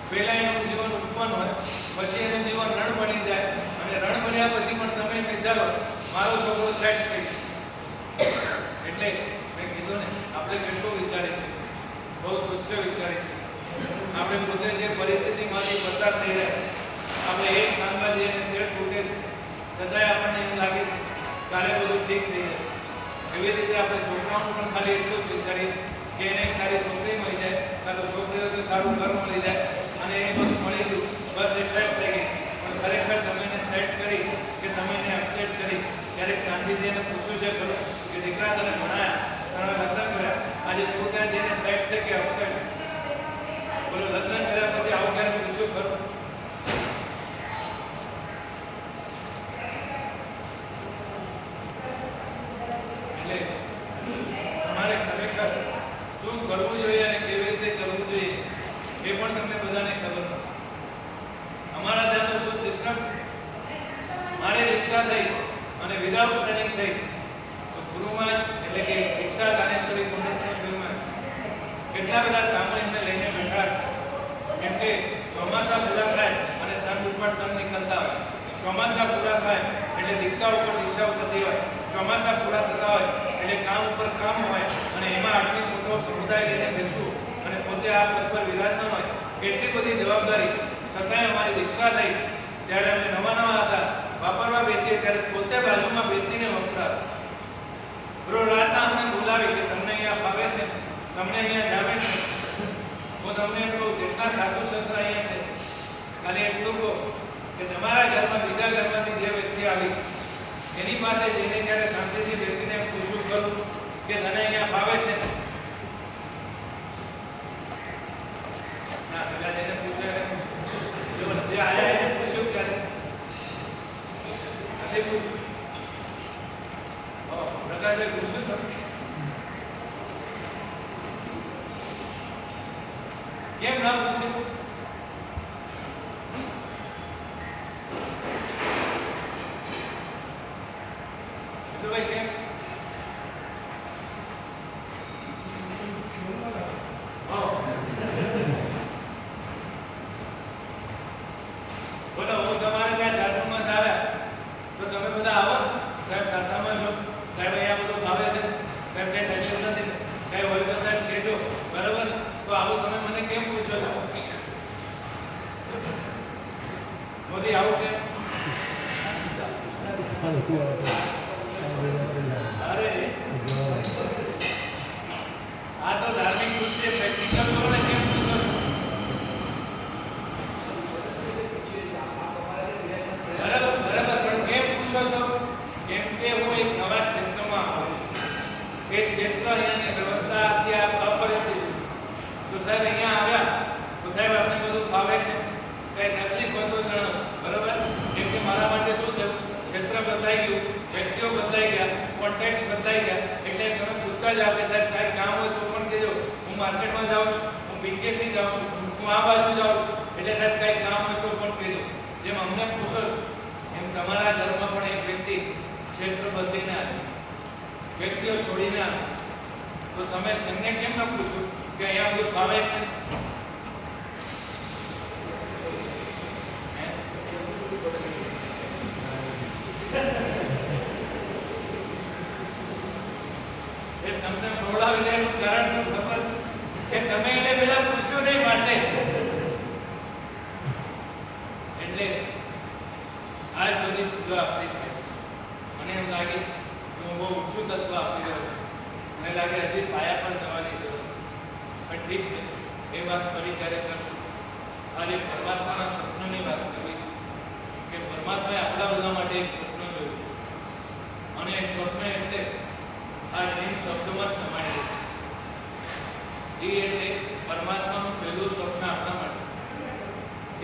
પહેલા એનું જીવન ઉત્પન્ન હોય, પછી એનું જીવન રણ બની જાય, અને રણ બન્યા પછી પણ તમે એમ વિચારો મારો છોકરો સેટ થઈ ગયો. એટલે મેં કીધું ને, આપણે કેટલું વિચારીએ છીએ, બહુ તુચ્છ વિચારીએ છીએ. આપણે પોતે જે પરિસ્થિતિમાંથી પસાર થઈ રહ્યા, આપણે એક કામમાં જઈએ તે તૂટે છે, છતાંય આપણને એવું લાગે છે કાલે બધું ઠીક થઈ જશે. એવી રીતે આપણે છોકરાઓનું પણ ખાલી એટલું જ વિચારીએ કે એને એક સારી છોકરી મળી જાય, કાં તો છોકરીઓ તો સારું ઘર મળી જાય, અને એ બધું મળી ગયું, બસ એ સેટ થઈ ગઈ. પણ ખરેખર તમે એને સેટ કરી કે તમે એને અપસેટ કરી? ક્યારેક ગાંધીજીને પૂછ્યું છે ખરું કે દીકરા તને ભણાયા, તારા લગ્ન કર્યા, આજે તું ત્યાં જઈને સેટ છે કે અપસેટ? બોલો, લગ્ન કર્યા પછી આવું ક્યારે પૂછ્યું ખરું? એટલે તમારે ખરેખર શું કરવું જોઈએ અને કેવી રીતે કરવું જોઈએ એ પણ તમને બધાને ખબર નથી. અમારા ત્યાંનો શું સિસ્ટમ, મારી રિક્ષા થઈ અને વિધાઉટ ટ્રેનિંગ થઈ તો ગુરુમાં એટલે કે દીક્ષા દાનેશ્વરી પુણ્યમાં કેટલા બધા કામો એમને લઈને બેઠા છે. કેમ કે ચોમાસા પૂરા થાય અને સન ઉપર સન નીકળતા હોય, ચોમાસા પૂરા થાય એટલે દીક્ષા ઉપર દીક્ષા ઉતરતી હોય, ચોમાસા પૂરા થતા હોય એટલે કામ ઉપર કામ હોય, અને એમાં આટલી મોટો સમુદાય લઈને બેસવું અને પોતે આ પદ પર વિરાજમાન હોય, કેટલી બધી જવાબદારી. છતાંય અમારી દીક્ષા લઈ ત્યારે અમે નવા હતા, વાપરવા બેસીએ ત્યારે પોતે બાજુમાં બેસીને વપરાય. રોજ રાતના અમને બોલાવી કે તમને અહીંયા ફાવે છે, તમને અહીંયા જામે છે, હું તમને એટલું જેટલા સાધુ સસરા અહીંયા છે ખાલી એટલું કહો કે તમારા ઘરમાં બીજા ઘરમાંથી જે વ્યક્તિ આવી એની પાસે જઈને જ્યારે શાંતિથી બેસીને પૂછવું કરું કે તને અહીંયા ફાવે છે? ના, પેલા જેને પૂછ્યા જે આયા એને પૂછ્યું ક્યારે જાતે પૂછ. પ્રકાશભાઈ પૂછ્યું તમે કેમ ના પૂછ્યું? ભાઈ કેમ? બોલો હું તમારે ત્યાં જાતમાં આવ્યા તો તમે બધા આવો. સાહેબ ખાતામાં છો, સાહેબ અહીંયા બધું ભાવે છે, સાહેબ કઈ તકલીફ નથી, કઈ હોય તો સાહેબ કહેજો, બરાબર? તો આવું તમે મને કેમ પૂછો છો? મોદી આવું કેમ? અરે આ તો ધાર્મિક દૃષ્ટિએ પ્રેક્ટિકલ કરો ને કેમ પૂછો? બરાબર પણ કેમ પૂછો છો? કેમ કે હું એક નવા ક્ષેત્રમાં આવું, એ ક્ષેત્ર અહીંયાની વ્યવસ્થા આખી અપરિચિત. તો સાહેબ અહીંયા આવ્યા તો સાહેબ આપણે બધું ફાવે છે, કઈ તકલીફ હોય તો જણાવો, બરાબર? કેમ કે મારા માટે શું થયું, ક્ષેત્ર બદલાઈ ગયું, વ્યક્તિઓ બદલાઈ ગયા, કોન્ટેક્ટ બદલાઈ ગયા, એટલે તમે પૂછતા જ આપણે સાહેબ કાંઈ કામ હોય તો પણ કહેજો. હું માર્કેટમાં જાઉં છું, હું બીકેસી જાઉં છું, હું આ બાજુ જાઉં છું, એટલે સાહેબ કાંઈ કામ હોય તો પણ કહેજો. જેમ અમને પૂછો એમ તમારા ઘરમાં પણ એક વ્યક્તિ ક્ષેત્ર બદલીને આવે, વ્યક્તિઓ છોડીને આવે, તો તમે તેમને કેમ ન પૂછો કે અહીંયા બધું ફાવે છે? તમને પ્રોબ્લેમ એનું કારણ શું ખબર કે તમે એને પહેલા પૂછ્યું નહીં માટે. એટલે આ બધી જો આપણી છે, મને એમ લાગે કે હું બહુ ઊંચું તત્વ આપી રહ્યો છું. મને લાગે હજી પાયા પર જવાની જરૂર, પણ ઠીક છે, એ વાત ફરી ક્યારે કરશું. આજે પરમાત્માના સ્વપ્નની વાત કરવી કે પરમાત્માએ આપણા બધા માટે એક સ્વપ્ન જોયું, અને એ સ્વપ્ન એટલે આ ડ્રીમ શબ્દમાં સમાયેલું છે. એ એટલે પરમાત્માનું પહેલું સ્વપ્ન આપણા માટે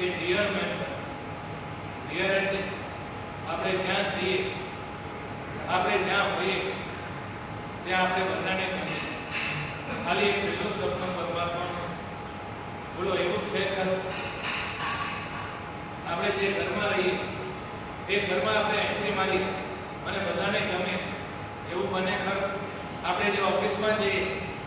એ ડિયર મેન્ટર. ડિયર એટલે આપણે જ્યાં જઈએ, આપણે જ્યાં હોઈએ ત્યાં આપણે બધાને ગમે. ખાલી એક પહેલું સ્વપ્ન પરમાત્માનું. બોલો એવું છે ખરું? આપણે જે ઘરમાં રહીએ એ ઘરમાં આપણે એન્ટ્રી મારી અને બધાને ગમે એવું બને ખરું? આપણે જે ઓફિસમાં જઈએ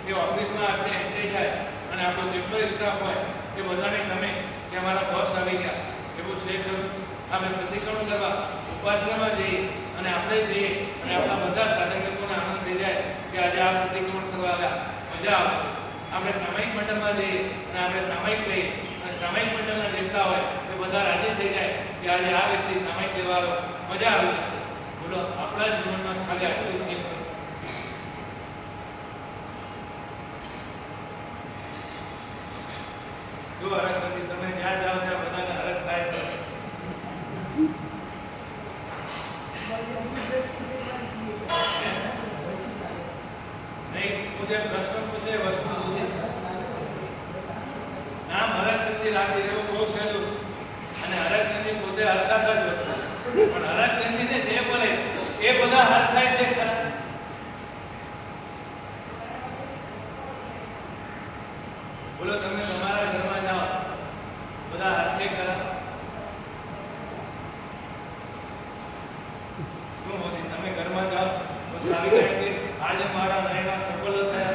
એ ઓફિસમાં આપણે એન્ટ્રી થાય અને આપણો જેટલો સ્ટાફ હોય એ બધાને ગમે કે અમારા બોસ આવી ગયા એવું છે ખરું? આપણે પ્રતિક્રમણ કરવા ઉપાસનામાં જઈએ અને આપણે જઈએ અને આપણા બધા સાધકોને આનંદ થઈ જાય કે આજે આ પ્રતિક્રમણ કરવા આવ્યા, મજા આવશે. આપણે સામાયિક મંડળમાં જઈએ અને આપણે સામાયિક લઈએ અને સામાયિક મંડળના જેટલા હોય એ બધા રાજી થઈ જાય કે આજે આ વ્યક્તિ સામાયિક લેવા આવ્યો, મજા આવી જશે. બોલો આપણા જીવનમાં ખાલી આટલું જ કેમ? જો હરખ નથી, તમે જ્યાં જાઓ ત્યાં બધાને હરખ થાય છે. નહીં, હું જે પ્રશ્ન પૂછે એ વસ્તુ સુધી નામ હરખચંદી રાખી દેવું બહુ સહેલું, અને હરખચંદી પોતે હરખાતા જ હોય, પણ હરખચંદીને જે બોલે એ બધા હરખાય છે ખરા? બોલો તમે તમારા ઘરમાં જાઓ, બધા હરખે ખરા? શું મોદી તમે ઘરમાં જાઓ પછી આવી ગયા કે આજે મારા નયના સફળ થયા?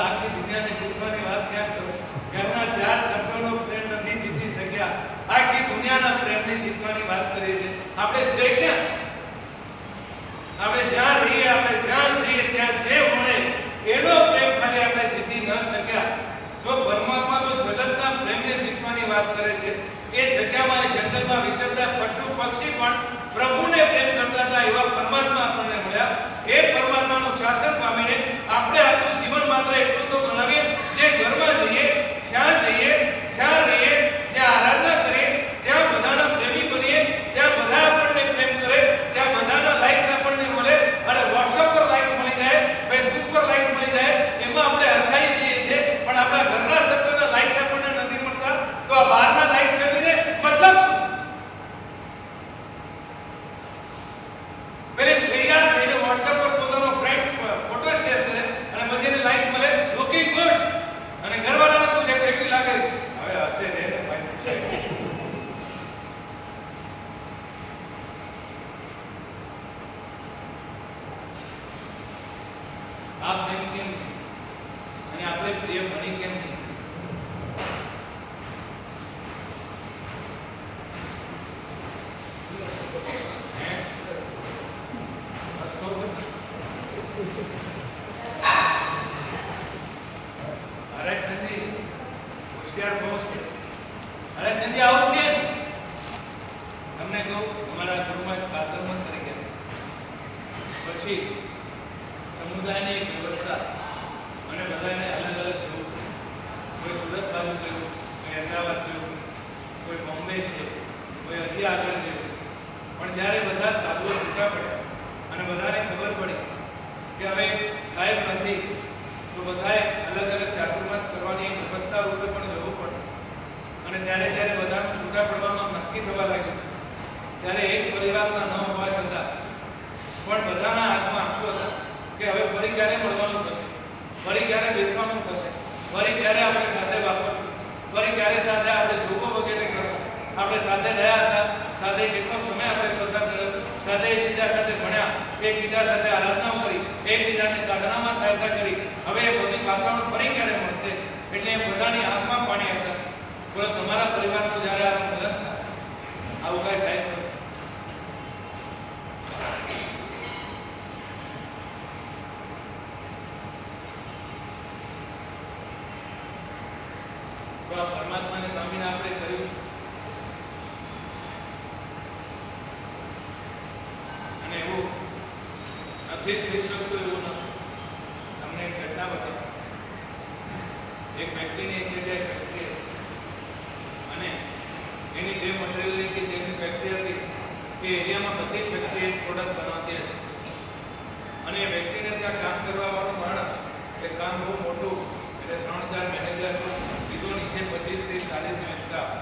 આખી દુનિયાને જીતવાની વાત ક્યાં કરો? ઘરના 4 સભ્યોનો પ્રેમ નથી જીતી શક્યા, આખી દુનિયાના પ્રેમની જીતવાની વાત કરીએ છીએ. આપણે છે ક્યાં? પ્રભુને પ્રેમ કરતા હતા એવા પરમાત્મા આપણને મળ્યા. એ પરમાત્માનું શાસન પામીને આપણે આપણું જીવન માત્ર એટલું તો ગણાવીએ, જે ઘરમાં જઈએ, જ્યાં રહીએ, જ્યાં આરાધના કરીએ, ત્યાં બધાના પ્રેમી બનીએ, ત્યાં બધા આપણને પ્રેમ કરે, ત્યાં બધાના લાઈક્સ આપણને મળે, અને WhatsApp પર લાઈક્સ મળી જાય, Facebook પર લાઈક્સ મળી જાય, એમાં આપણે હરખાઈ જઈએ છીએ. પણ આપણા ઘરના સભ્યોના લાઈક્સ આપણને નથી મળતા, તો આ બહારના લાઈક્સ મેળવીને મતલબ શું? પેલે તૈયાર થઈને WhatsApp પર પોતાનો ફ્રેન્ડ ફોટો શેર કરે અને પછી એને લાઈક્સ મળે, લુકિંગ ગુડ, અને ઘરવાળાને પૂછે કેવી લાગે છે. હવે હશે રે ભાઈ. આપ પ્રેમ કેમ અને આપણે પ્રિય બની કેમ નહીં? અરે સંજી હોશિયાર બહુ છે. અરે સંજી આવું કે તમને કહું, અમારા ગુરુમાં પાત્રમાં તરીકે પછી સમુદાયની એક વ્યવસ્થા અને બધાને અલગ અલગ જવું. કોઈ સુરત બાજુ ગયું, કોઈ હૈદરાબાદ ગયું, કોઈ બોમ્બે છે, કોઈ હજી આગળ ગયું. પણ જ્યારે બધા સાધુઓ છૂટા પડ્યા અને બધાને ખબર પડી કે હવે સાહેબ નથી, તો બધાએ અલગ અલગ ચાતુર્માસ કરવાની એક વ્યવસ્થા રૂપે પણ જવું પડશે. અને જ્યારે બધાનું છૂટા પડવાનું નક્કી થવા લાગ્યું, ત્યારે એક પરિવારના ન હોવા છતાં પણ બધાના હાથમાં આંસુ હતા કે હવે ફરી ક્યારે મળવાનું થશે, ફરી ક્યારે બેસવાનું થશે, ફરી ક્યારે આપણે સાથે વાપરશું, ફરી ક્યારે સાથે આપણે જોગો વગેરે કરશું. આપણે સાથે રહ્યા હતા, સાથે કેટલો સમય આપણે પસાર કર્યો, સાથે એકબીજા સાથે ભણ્યા, એકબીજા સાથે આરાધના કરી, એકબીજાની સાધનામાં સહાયતા કરી. હવે એ બધી વાતાવરણ ફરી ક્યારે મળશે? એટલે એ બધાની આંખમાં પાણી હતા. બોલો, તમારા પરિવારનું જ્યારે આ મિલન થાય, આવું કઈ થાય છે? પરમાત્માને પામીને આપણે કર્યું, અને એવું નથી થઈ શકતું, એવું નથી. તમને એક ઘટના બતાવું. એક વ્યક્તિની એક જગ્યાએ ફેક્ટરી હતી, અને એની જે મટીરિયલ કે જેની ફેક્ટરી હતી એ એરિયામાં બધી ફેક્ટરી એક પ્રોડક્ટ બનાવતી હતી. અને એ વ્યક્તિને ત્યાં કામ કરવા વાળું માણસ, એ કામ બહુ મોટું, એટલે 3-4 મેનેજર, બીજો નીચે 25-30-40 સ્ટાફ,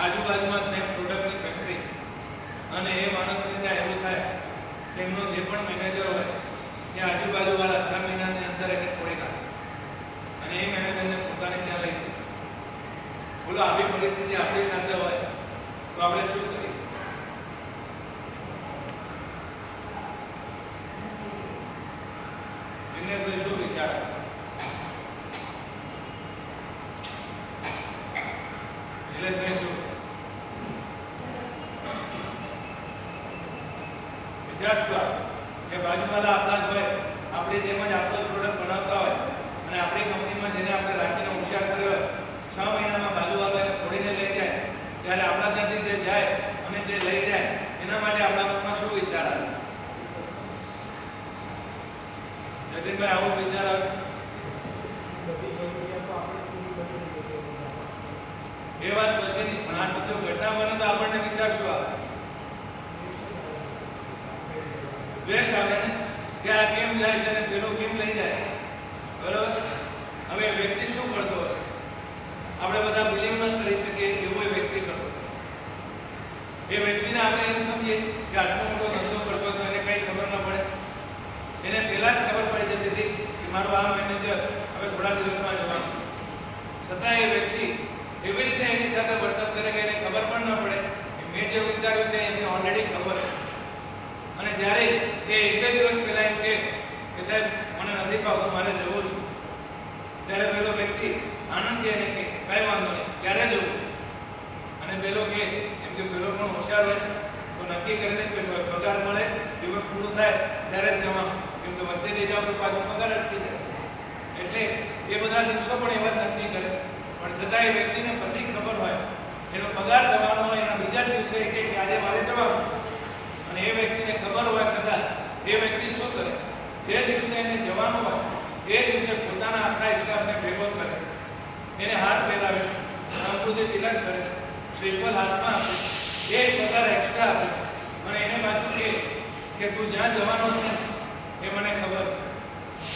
આજુબાજુમાં સેમ પ્રોડક્ટની ફેક્ટરી. અને એ માણસને ત્યાં એવું થાય કે એમનો જે પણ મેનેજર હોય એ આજુબાજુવાળા 6 મહિનાની અંદર એને છોડી નાખે, અને એ મેનેજરને પોતાને ત્યાં લઈ જાય. બોલો, આવી પરિસ્થિતિ આપણી સાથે હોય તો આપણે શું કરીએ? દિનેશભાઈ શું વિચાર? શૈલેષભાઈ શું વિચારશું? કે બાજુવાળા આપણા જ હોય, આપણે જેમ જ આપણો પ્રોડક્ટ બનાવતા હોય, અને આપણી કંપનીમાં જેને આપણે રાખીને હોશિયાર કર્યો હોય, 6 મહિનામાં બાજુવાળો એને છોડીને લઈ જાય, ત્યારે આપણા ત્યાંથી જે જાય અને જે લઈ જાય એના માટે આપણા મનમાં શું વિચાર આવે? જતીનભાઈ, આવો વિચાર આવે? એ વાત પછીની, પણ આ જો ઘટના બને તો આપણને વિચાર શું આવે? દ્વેષ આવે ને, કે આ કેમ જાય છે અને પેલો કેમ લઈ જાય. બરોબર? હવે વ્યક્તિ શું કરતો હશે? આપણે બધા બિલીવ ન કરી શકીએ એવો એ વ્યક્તિ કરતો. એ વ્યક્તિને આપણે એમ સમજીએ કે આટલો મોટો ધંધો કરતો હતો, એને કઈ ખબર ન પડે. એને પહેલા જ ખબર પડી જતી હતી કે મારો આ મેનેજર હવે થોડા દિવસમાં જવાનું. છતાં એ વ્યક્તિ એવી રીતે એની સાથે વર્તન કરે કે એને ખબર પણ ન પડે કે મેં જે વિચાર્યું છે એને ઓલરેડી ખબર છે. અને જ્યારે એ 1-2 દિવસ પહેલા એમ કે સાહેબ મને નથી ફાવતું, મારે જવું છે, ત્યારે પેલો વ્યક્તિ આનંદથી એને કે કઈ વાંધો નહીં, ક્યારે જવું છે? અને પેલો કે એમ કે પેલો પણ હોશિયાર હોય તો નક્કી કરીને પગાર મળે, દિવસ પૂરું થાય ત્યારે જ જવાનું, કેમ કે વચ્ચે લઈ જાવ તો પાછો પગાર અટકી જાય. એટલે એ બધા દિવસો પણ એવા જ નક્કી કરે. પણ છતાં એ વ્યક્તિને બધી ખબર હોય, એનો પગાર થવાનો હોય, એના બીજા દિવસે કે આજે મારે જવાનું, અને એ વ્યક્તિને ખબર હોવા છતાં એ વ્યક્તિ શું કરે, જે દિવસે એને જવાનું હોય એ દિવસે પોતાના આખા સ્ટાફને ભેગો કરે, એને હાર પહેરાવે, અંગૂઠે તિલક કરે, શ્રીફળ હાથમાં આપે, 1,000 એક્સ્ટ્રા આપે અને એને પાછું કે તું જ્યાં જવાનો છે એ મને ખબર છે,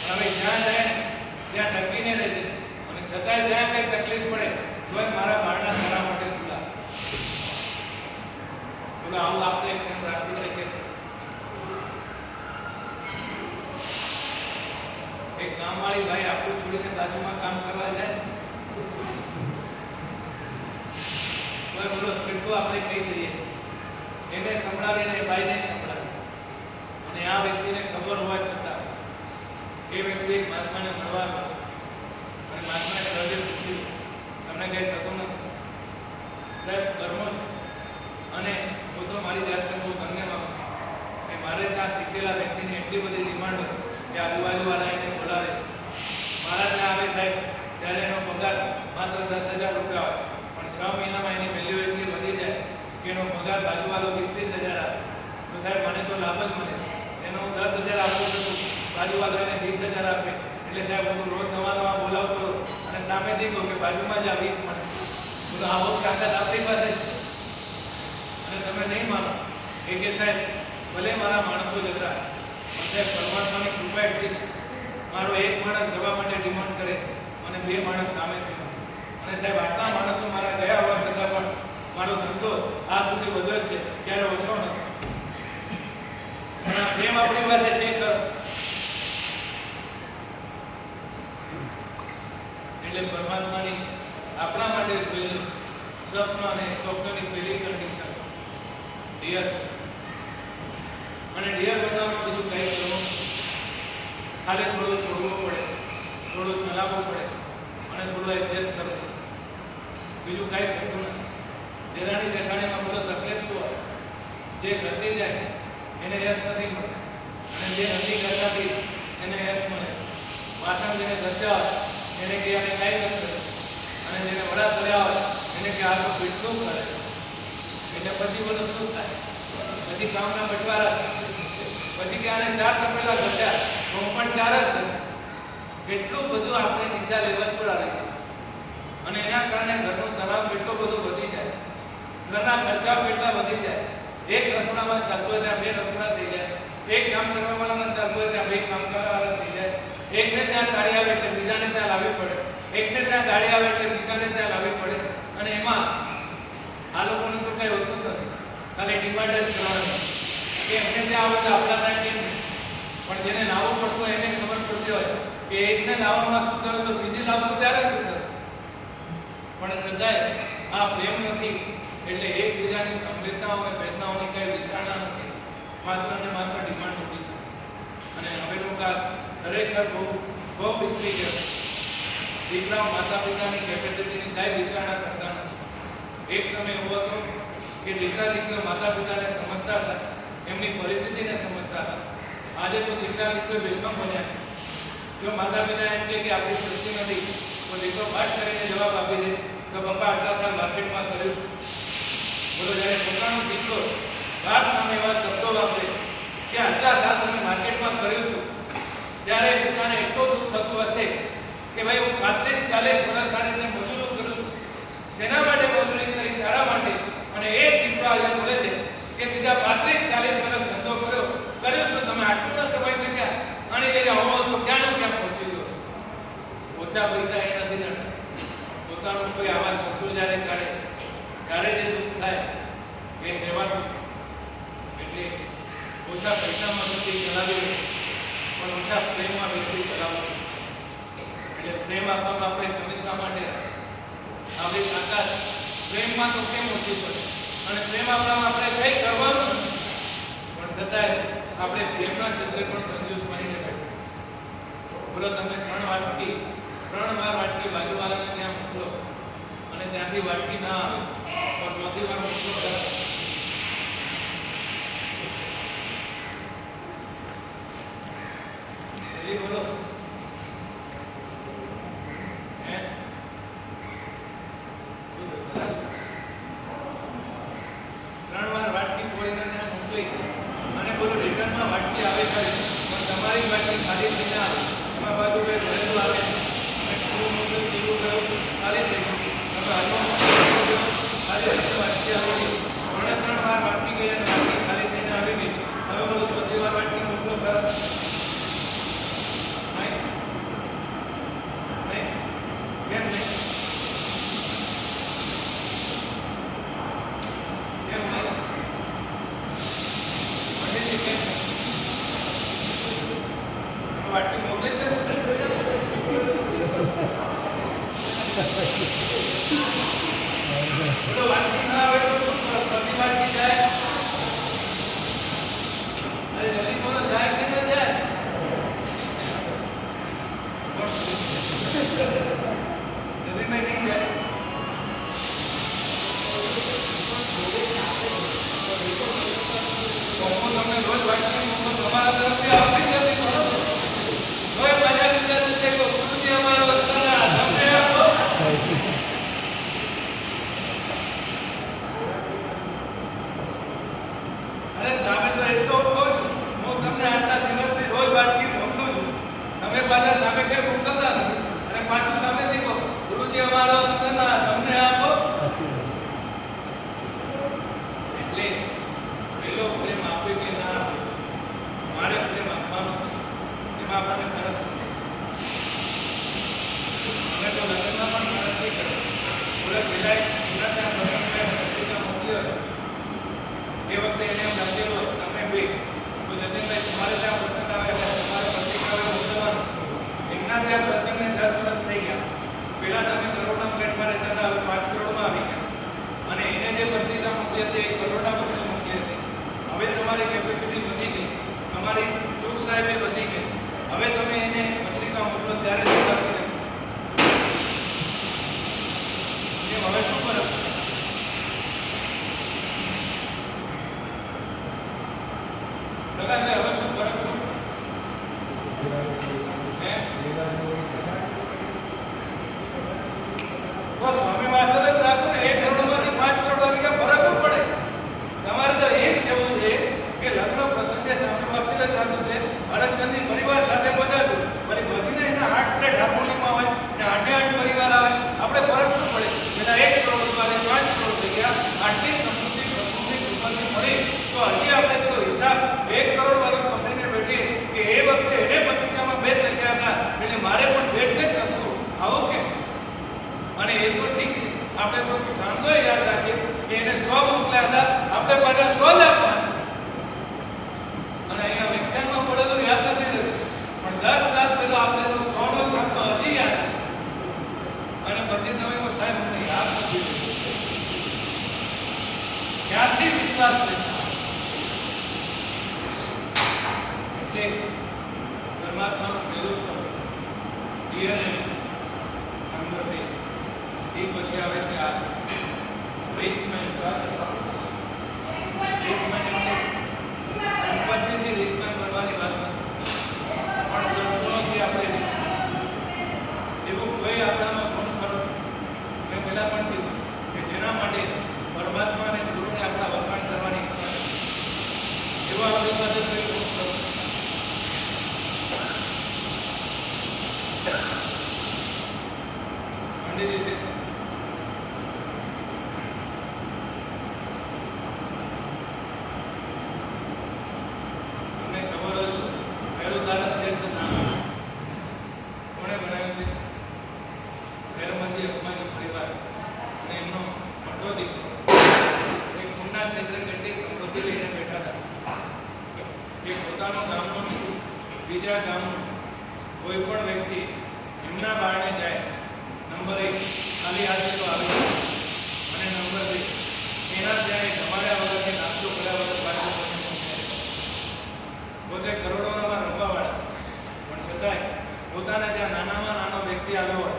હવે જ્યાં જાય ત્યાં ટકીને રહેજે અને છતાંય ત્યાં કંઈ તકલીફ પડે તો મારા બાળના સારા માટે તુલા બોલો. આવું આપણે કેમ રાખી શકીએ? એક ગામવાળી ભાઈ આપણું છોડીને બાજુમાં કામ કરવા જાય તો બોલો કેટલું આપણે કહી દઈએ, એને સંભળાવીને એ ભાઈને સંભળાવી, અને આ વ્યક્તિને ખબર હોવા છતાં એ વ્યક્તિ એક મહાત્માને મળવા ગયો અને મહાત્માએ સહજે પૂછ્યું, તમને કંઈ થતું નથી? સાહેબ કર્મો છે અને હું તો મારી જાતને બહુ ધન્યવાદ કે મારે ત્યાં શીખેલા વ્યક્તિની એટલી બધી ડિમાન્ડ હોય કે આજુબાજુવાળા એને બોલાવે, મારા ત્યાં આવે સાહેબ ત્યારે એનો પગાર માત્ર 10,000 રૂપિયા હોય, પણ 6 મહિનામાં એની વેલ્યુ એટલી વધી જાય કે એનો પગાર બાજુવાળો 20,000 આપે, તો સાહેબ મને તો લાભ જ મળે, એનો હું 10,000 આપું છું, બાજુવાળો એને 20,000 આપે, એટલે સાહેબ હું રોજ નવા બોલાવતો અને સામેથી કહું કે બાજુમાં જ આ 20 મળે, બોલો આવો તાકાત આપણી પાસે છે. અને તમે નહીં માનો એ કે સાહેબ ભલે મારા માણસો જતા પણ સાહેબ પરમાત્માની કૃપા એટલી છે, મારો એક માણસ જવા માટે ડિમાન્ડ કરે અને 2 માણસ સામેથી, અને સાહેબ આટલા માણસો મારા ગયા હોવા છતાં પણ મારો ધંધો આ સુધી વધ્યો છે ત્યારે ઓછો નથી. પ્રેમ આપણી પાસે છે ખરો, એટલે પરમાત્માની આપણા માટે જોયેલું સ્વપ્ન અને સ્વપ્નની પહેલી કન્ડિશન ડિયર, અને ડિયર બનવામાં બીજું કંઈ કરવું, ખાલી થોડું છોડવું પડે, થોડું ચલાવવું પડે અને થોડું એડજસ્ટ કરવું, બીજું કાંઈ થતું નથી. દેરાણી જેઠાણીમાં બોલો તકલીફ શું હોય, જે ઘસી જાય એને યશ નથી મળે અને જે નથી કરતાથી એને યશ મળે. વાસણ જેને ઘસ્યા હોય એને કે આને કાંઈ નથી કરે, અને જેને વડા કર્યા હોય એને કે આ તો કેટલું કરે, એટલે પછી બોલો શું થાય, પછી કામના બટવારા, પછી કે આને 4 તપેલા ઘસ્યા તો હું પણ 4 જ ઘસે, કેટલું બધું આપણે નીચા લેવલ પર આવી જાય અને એના કારણે ઘરનો તણાવ કેટલો બધો વધી જાય, ઘરના ખર્ચાઓ કેટલા વધી જાય, એક રસોડામાં ચાલતું હોય ત્યાં 2 રસોડા થઈ જાય, એક કામ કરવાવાળામાં ચાલતું હોય ત્યાં 2 કામ કરવાવાળા થઈ જાય, એકને ત્યાં ગાડી આવે એટલે બીજાને ત્યાં લાવવી પડે, એકને ત્યાં ગાડી આવે એટલે બીજાને ત્યાં લાવવી પડે, અને એમાં આ લોકોને તો કઈ હોતું નથી, ખાલી ડિમાન્ડ જ કરવાની કે એમને ત્યાં આવે તો આપણા ત્યાં કેમ નહીં, પણ જેને લાવવું પડતું હોય એને ખબર પડતી હોય કે એકને લાવવામાં શું થયું તો બીજી લાવશો ત્યારે શું થયું, પણ સદાય આ પ્રેમ નથી, એટલે એકબીજાની સંવેદનાઓ અને વેદનાઓની કઈ વિચારણા નથી, માત્ર ને માત્ર ડિમાન્ડ હતી. અને હવેનો કાળ ખરેખર બહુ વિકસી ગયો, દીકરાઓ માતા પિતાની કેપેસિટીની કઈ વિચારણા કરતા નથી. એક સમય એવો હતો કે દીકરા દીકરીઓ માતા પિતાને સમજતા હતા, એમની પરિસ્થિતિને સમજતા હતા. આજે તો દીકરા દીકરીઓ બેશકમ બન્યા છે. જો માતા પિતા એમ કે આપણી શક્તિ નથી તો દીકરો પાઠ કરીને જવાબ આપી દે તો પપ્પા આટલા સાલ માર્કેટમાં કર્યું, બોલો જ્યારે પોતાનો દીકરો બાપ સામે એવા શબ્દો વાપરે કે આટલા સાલ તમે માર્કેટમાં કર્યું છું, ત્યારે પોતાને એટલું દુઃખ થતું હશે કે ભાઈ હું 35-40 વર્ષ આ રીતે મજૂરી કરું છું, શેના માટે મજૂરી કરી? તારા માટે. અને એ દીકરો આજે બોલે છે કે બીજા 35-40 વર્ષ ધંધો કર્યો શું તમે આટલું ન કમાઈ શક્યા, અને એ આવો તો ક્યાં પહોંચી ગયો. ઓછા પૈસા એ નથી ને પોતાનું કોઈ આવા શબ્દો જ્યારે કાઢે ત્યારે જે દુઃખ થાય એ સેવાનું, એટલે ઓછા પૈસામાં વ્યક્તિ ચલાવી પણ ઓછા પ્રેમમાં વ્યક્તિ ચલાવવું, એટલે પ્રેમ આપવામાં આપણે હંમેશા માટે આપણી તાકાત પ્રેમમાં તો કેમ ઓછી પડે, અને પ્રેમ આપવામાં આપણે કંઈ કરવાનું નથી, પણ છતાંય આપણે પ્રેમના ક્ષેત્રે પણ કંજૂસ બનીને બેઠા. બોલો તમે 3 વાર વાટકી બાજુવાળાને ત્યાં મોકલો અને ત્યાંથી વાટકી ના આવે તો 4થી વાર મોકલો કરો. બોલો 3 વાર વાટકી ફોડીને ત્યાં મોકલી બાટલી ખાલી થઈને આવે એમાં બાજુ બે ભરેલું આવે અને થોડું મોટું જીરું ગયું ખાલી થઈ ગયું તમે હાલમાં ખાલી બાટલી આવી ગઈ 3 વાર બાટલી ગઈ અને બાટલી ખાલી થઈને આવી ગઈ હવે બોલો ચોથી વાર બાટલી મોકલો કરો નહીં કેમ નહીં बाटी मोकले थे बोलो बाटी ना आवे तो कभी बाटी जाए अरे जल्दी बोलो जाए कि ना जाए जल्दी में नहीं जाए कौन हमने रोज बाटी मोकल हमारा तरफ से आपसे जल्दी करो ओए बाजार अंदर देखो खुद हमारा वस्ताना हमने आपको अरे सामे तो एक तो कोच હું તમને આટલા દિવસથી રોજ બાટલી મોકલું છું તમે પાછા સામે કે મોકલતા નથી અને પાછું સામે દેખો ગુરુજી અમારો વસ્તાના તમને આપો એટલે પેલો પ્રેમ આપે કે ના આપે મારે પ્રેમ આપવાનો એમાં આપણને ફરક અમે તો લગ્નમાં પણ ફરક નહીં કર્યો બોલે પેલા એના ત્યાં લગ્નમાં પત્રિકા મોકલી હોય એ વખતે એને એમ લાગેલો તમે બે તો જતીનભાઈ તમારે ત્યાં પ્રસંગ આવે તમારે પત્રિકા મોકલવાનું એમના ત્યાં પ્રસંગને 10 વર્ષ થઈ ગયા પેલા તમે કરોડના ફ્લેટમાં રહેતા હતા હવે 5 કરોડમાં આવી ગયા અને એને જે પત્રિકા મોકલી હતી એ કરોડના બદલે મોકલી હતી હવે તમારી કેપેસિટી વધી ગઈ તમારી સુખ સાહેબે વધી ગઈ હવે તમે એને પત્રિકા મોકલો ત્યારે જતા રહે એ હવે શું ફરક લગાને હવે શું ફરક શું હે બસ સ્વામી માસ્ટર જ રાખો ને 1 કરોડમાંથી 5 કરોડ આવી ગયા ફરક શું પડે તમારે તો એમ કહેવું છે કે લગ્ન પ્રસંગે સ્વામી માસ્ટર જ રાખવું છે હરચંદી પરિવાર સાથે બધાજો ભલે બસીને એના 8 પ્લેટ હાર્મોનિયમમાં હોય ને 8 પરિવાર આવે આપણે ફરક શું પડે એના 1 કરોડ વાળે 5 કરોડ થઈ ગયા આટલી સમૃદ્ધિ કૃપાથી મળી તો હજી આપણે તો હિસાબ 1 કરોડ વાળો કંપનીને બેઠી કે એ વખતે એને પત્રિકામાં ભેટ લખ્યા હતા એટલે મારે પણ ભેટ જ કરવું આવો કે અને એ તો ઠીક આપણે તો સાંધો યાદ રાખીએ કે એને 100 મોકલ્યા હતા આપણે પાછા 100 જ આપવાના અને અહીંયા વિજ્ઞાનમાં પડેલું યાદ નથી રહેતું પણ 10 સાલ પહેલા આપણે તો 100 નો સાંધો હજી યાદ અને પછી તમે કો સાહેબ મને યાદ નથી ક્યાંથી વિશ્વાસ છે એટલે પરમાત્માનો પહેલો શબ્દ ધીરજ નંબર 2 એ પછી આવે છે આ રીચ મેન સંપત્તિથી રીચ મેન બનવાની વાત પણ સંપૂર્ણથી આપણે એવું કોઈ આપણામાં ગુણ ખરો મેં પહેલા પણ કીધું કે જેના માટે પરમાત્મા અને ગુરુને આપણા વખાણ કરવાની ઈચ્છા છે એવો આપણી પાસે કોઈ ગુણ ખરો પંડિતજી છે તમને ખબર હોય તો પહેલું તારા શેઠનું નામ કોણે બનાવ્યું છે ખેરમંદી અપમાની પરિવાર અને એમનો મોટો દીકરો એક ખુન્ના ક્ષેત્રે કેટલી સમૃદ્ધિ લઈને બેઠા હતા કે પોતાનું ગામનું નહીં બીજા ગામનું કોઈ પણ વ્યક્તિ એમના બારણે જાય નંબર 1 ખાલી હાથે તો આવે અને નંબર 2 એના ત્યાં જમાડ્યા વગર નાસ્તો કર્યા વગર પાછો પોતે કરોડોમાં રમવાવાળા પણ છતાંય પોતાના ત્યાં નાનામાં નાનો વ્યક્તિ આવ્યો હોય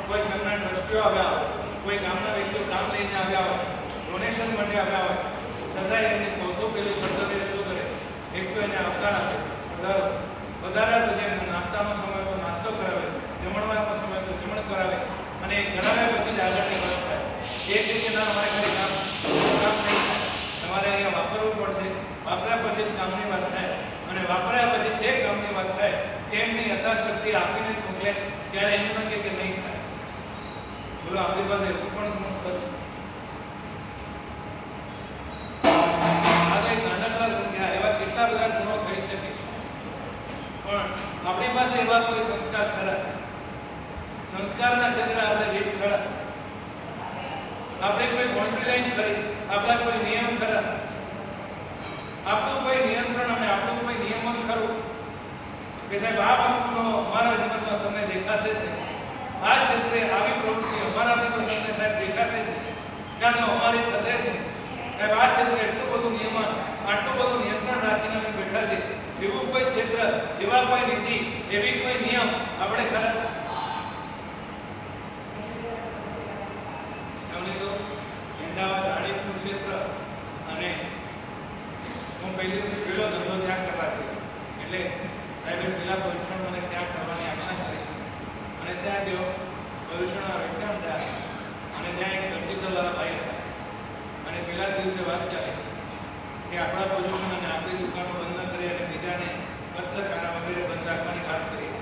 કોઈ સંઘના ટ્રસ્ટીઓ આવ્યા હોય કોઈ ગામના વ્યક્તિઓ કામ લઈને આવ્યા હોય ડોનેશન માટે આવ્યા હોય છતાંય એમની સૌથી પહેલું કર્તવ્ય શું કરે એક તો એને આવકાર આપે વધારે પછી એને નાસ્તાનો સમય તો નાસ્તો કરાવે જમણવાનો સમય તો જમણ કરાવે અને કરાવ્યા પછી જ આગળની વાત થાય એ રીતે ના અમારે ખાલી કામ નહીં થાય તમારે અહીંયા વાપરવું પડશે વાપર્યા પછી જ કામની વાત થાય અને વાપર્યા પછી જે કામની વાત થાય જબરદસ્તી આપીને જ મોકલે ત્યારે એમ ન કે નહીં થાય. બોલો આપણી પાસે એવું પણ ખરું. આ તો એક નાનકડા સંખ્યા એવા કેટલા બધા ગુણો થઈ શકે, પણ આપણી પાસે એવા કોઈ સંસ્કાર ખરા? સંસ્કારના ક્ષેત્રે આપણે રીચ ખરા? આપણે કોઈ બાઉન્ડ્રી લાઈન ખરી? આપણા કોઈ નિયમ ખરા? આપણું કોઈ નિયંત્રણ અને આપણું કોઈ નિયમન ખરું કે સાહેબ આ વસ્તુનો અમારા જીવનમાં તમને દેખાશે જ નહીં, આ ક્ષેત્રે આવી પ્રવૃત્તિ અમારાથી તો તમને સાહેબ દેખાશે જ નહીં, ક્યાં તો અમારી થશે જ નહીં સાહેબ, આ ક્ષેત્રે એટલું બધું નિયમન, આટલું બધું નિયંત્રણ રાખીને અમે બેઠા છે, એવું કોઈ ક્ષેત્ર, એવા કોઈ નીતિ, એવી કોઈ નિયમ આપણે ખરા? એમને તો અમદાવાદ રાણીપુર ક્ષેત્ર અને હું પહેલો ધંધો ત્યાં કરવા ગયો એટલે સાહેબે પેલા પરીક્ષણ મને ત્યાં કરવાની આજ્ઞા કરી અને ત્યાં ગયો. પરીક્ષણના વિજ્ઞાન થયા અને ત્યાં એક સર્જિકલ વાળા ભાઈ હતા અને પેલા દિવસે વાત ચાલે કે આપણા પોઝિશન અને આપણી દુકાનો બંધ ન કરી અને બીજાને કતલખાના વગેરે બંધ રાખવાની વાત કરી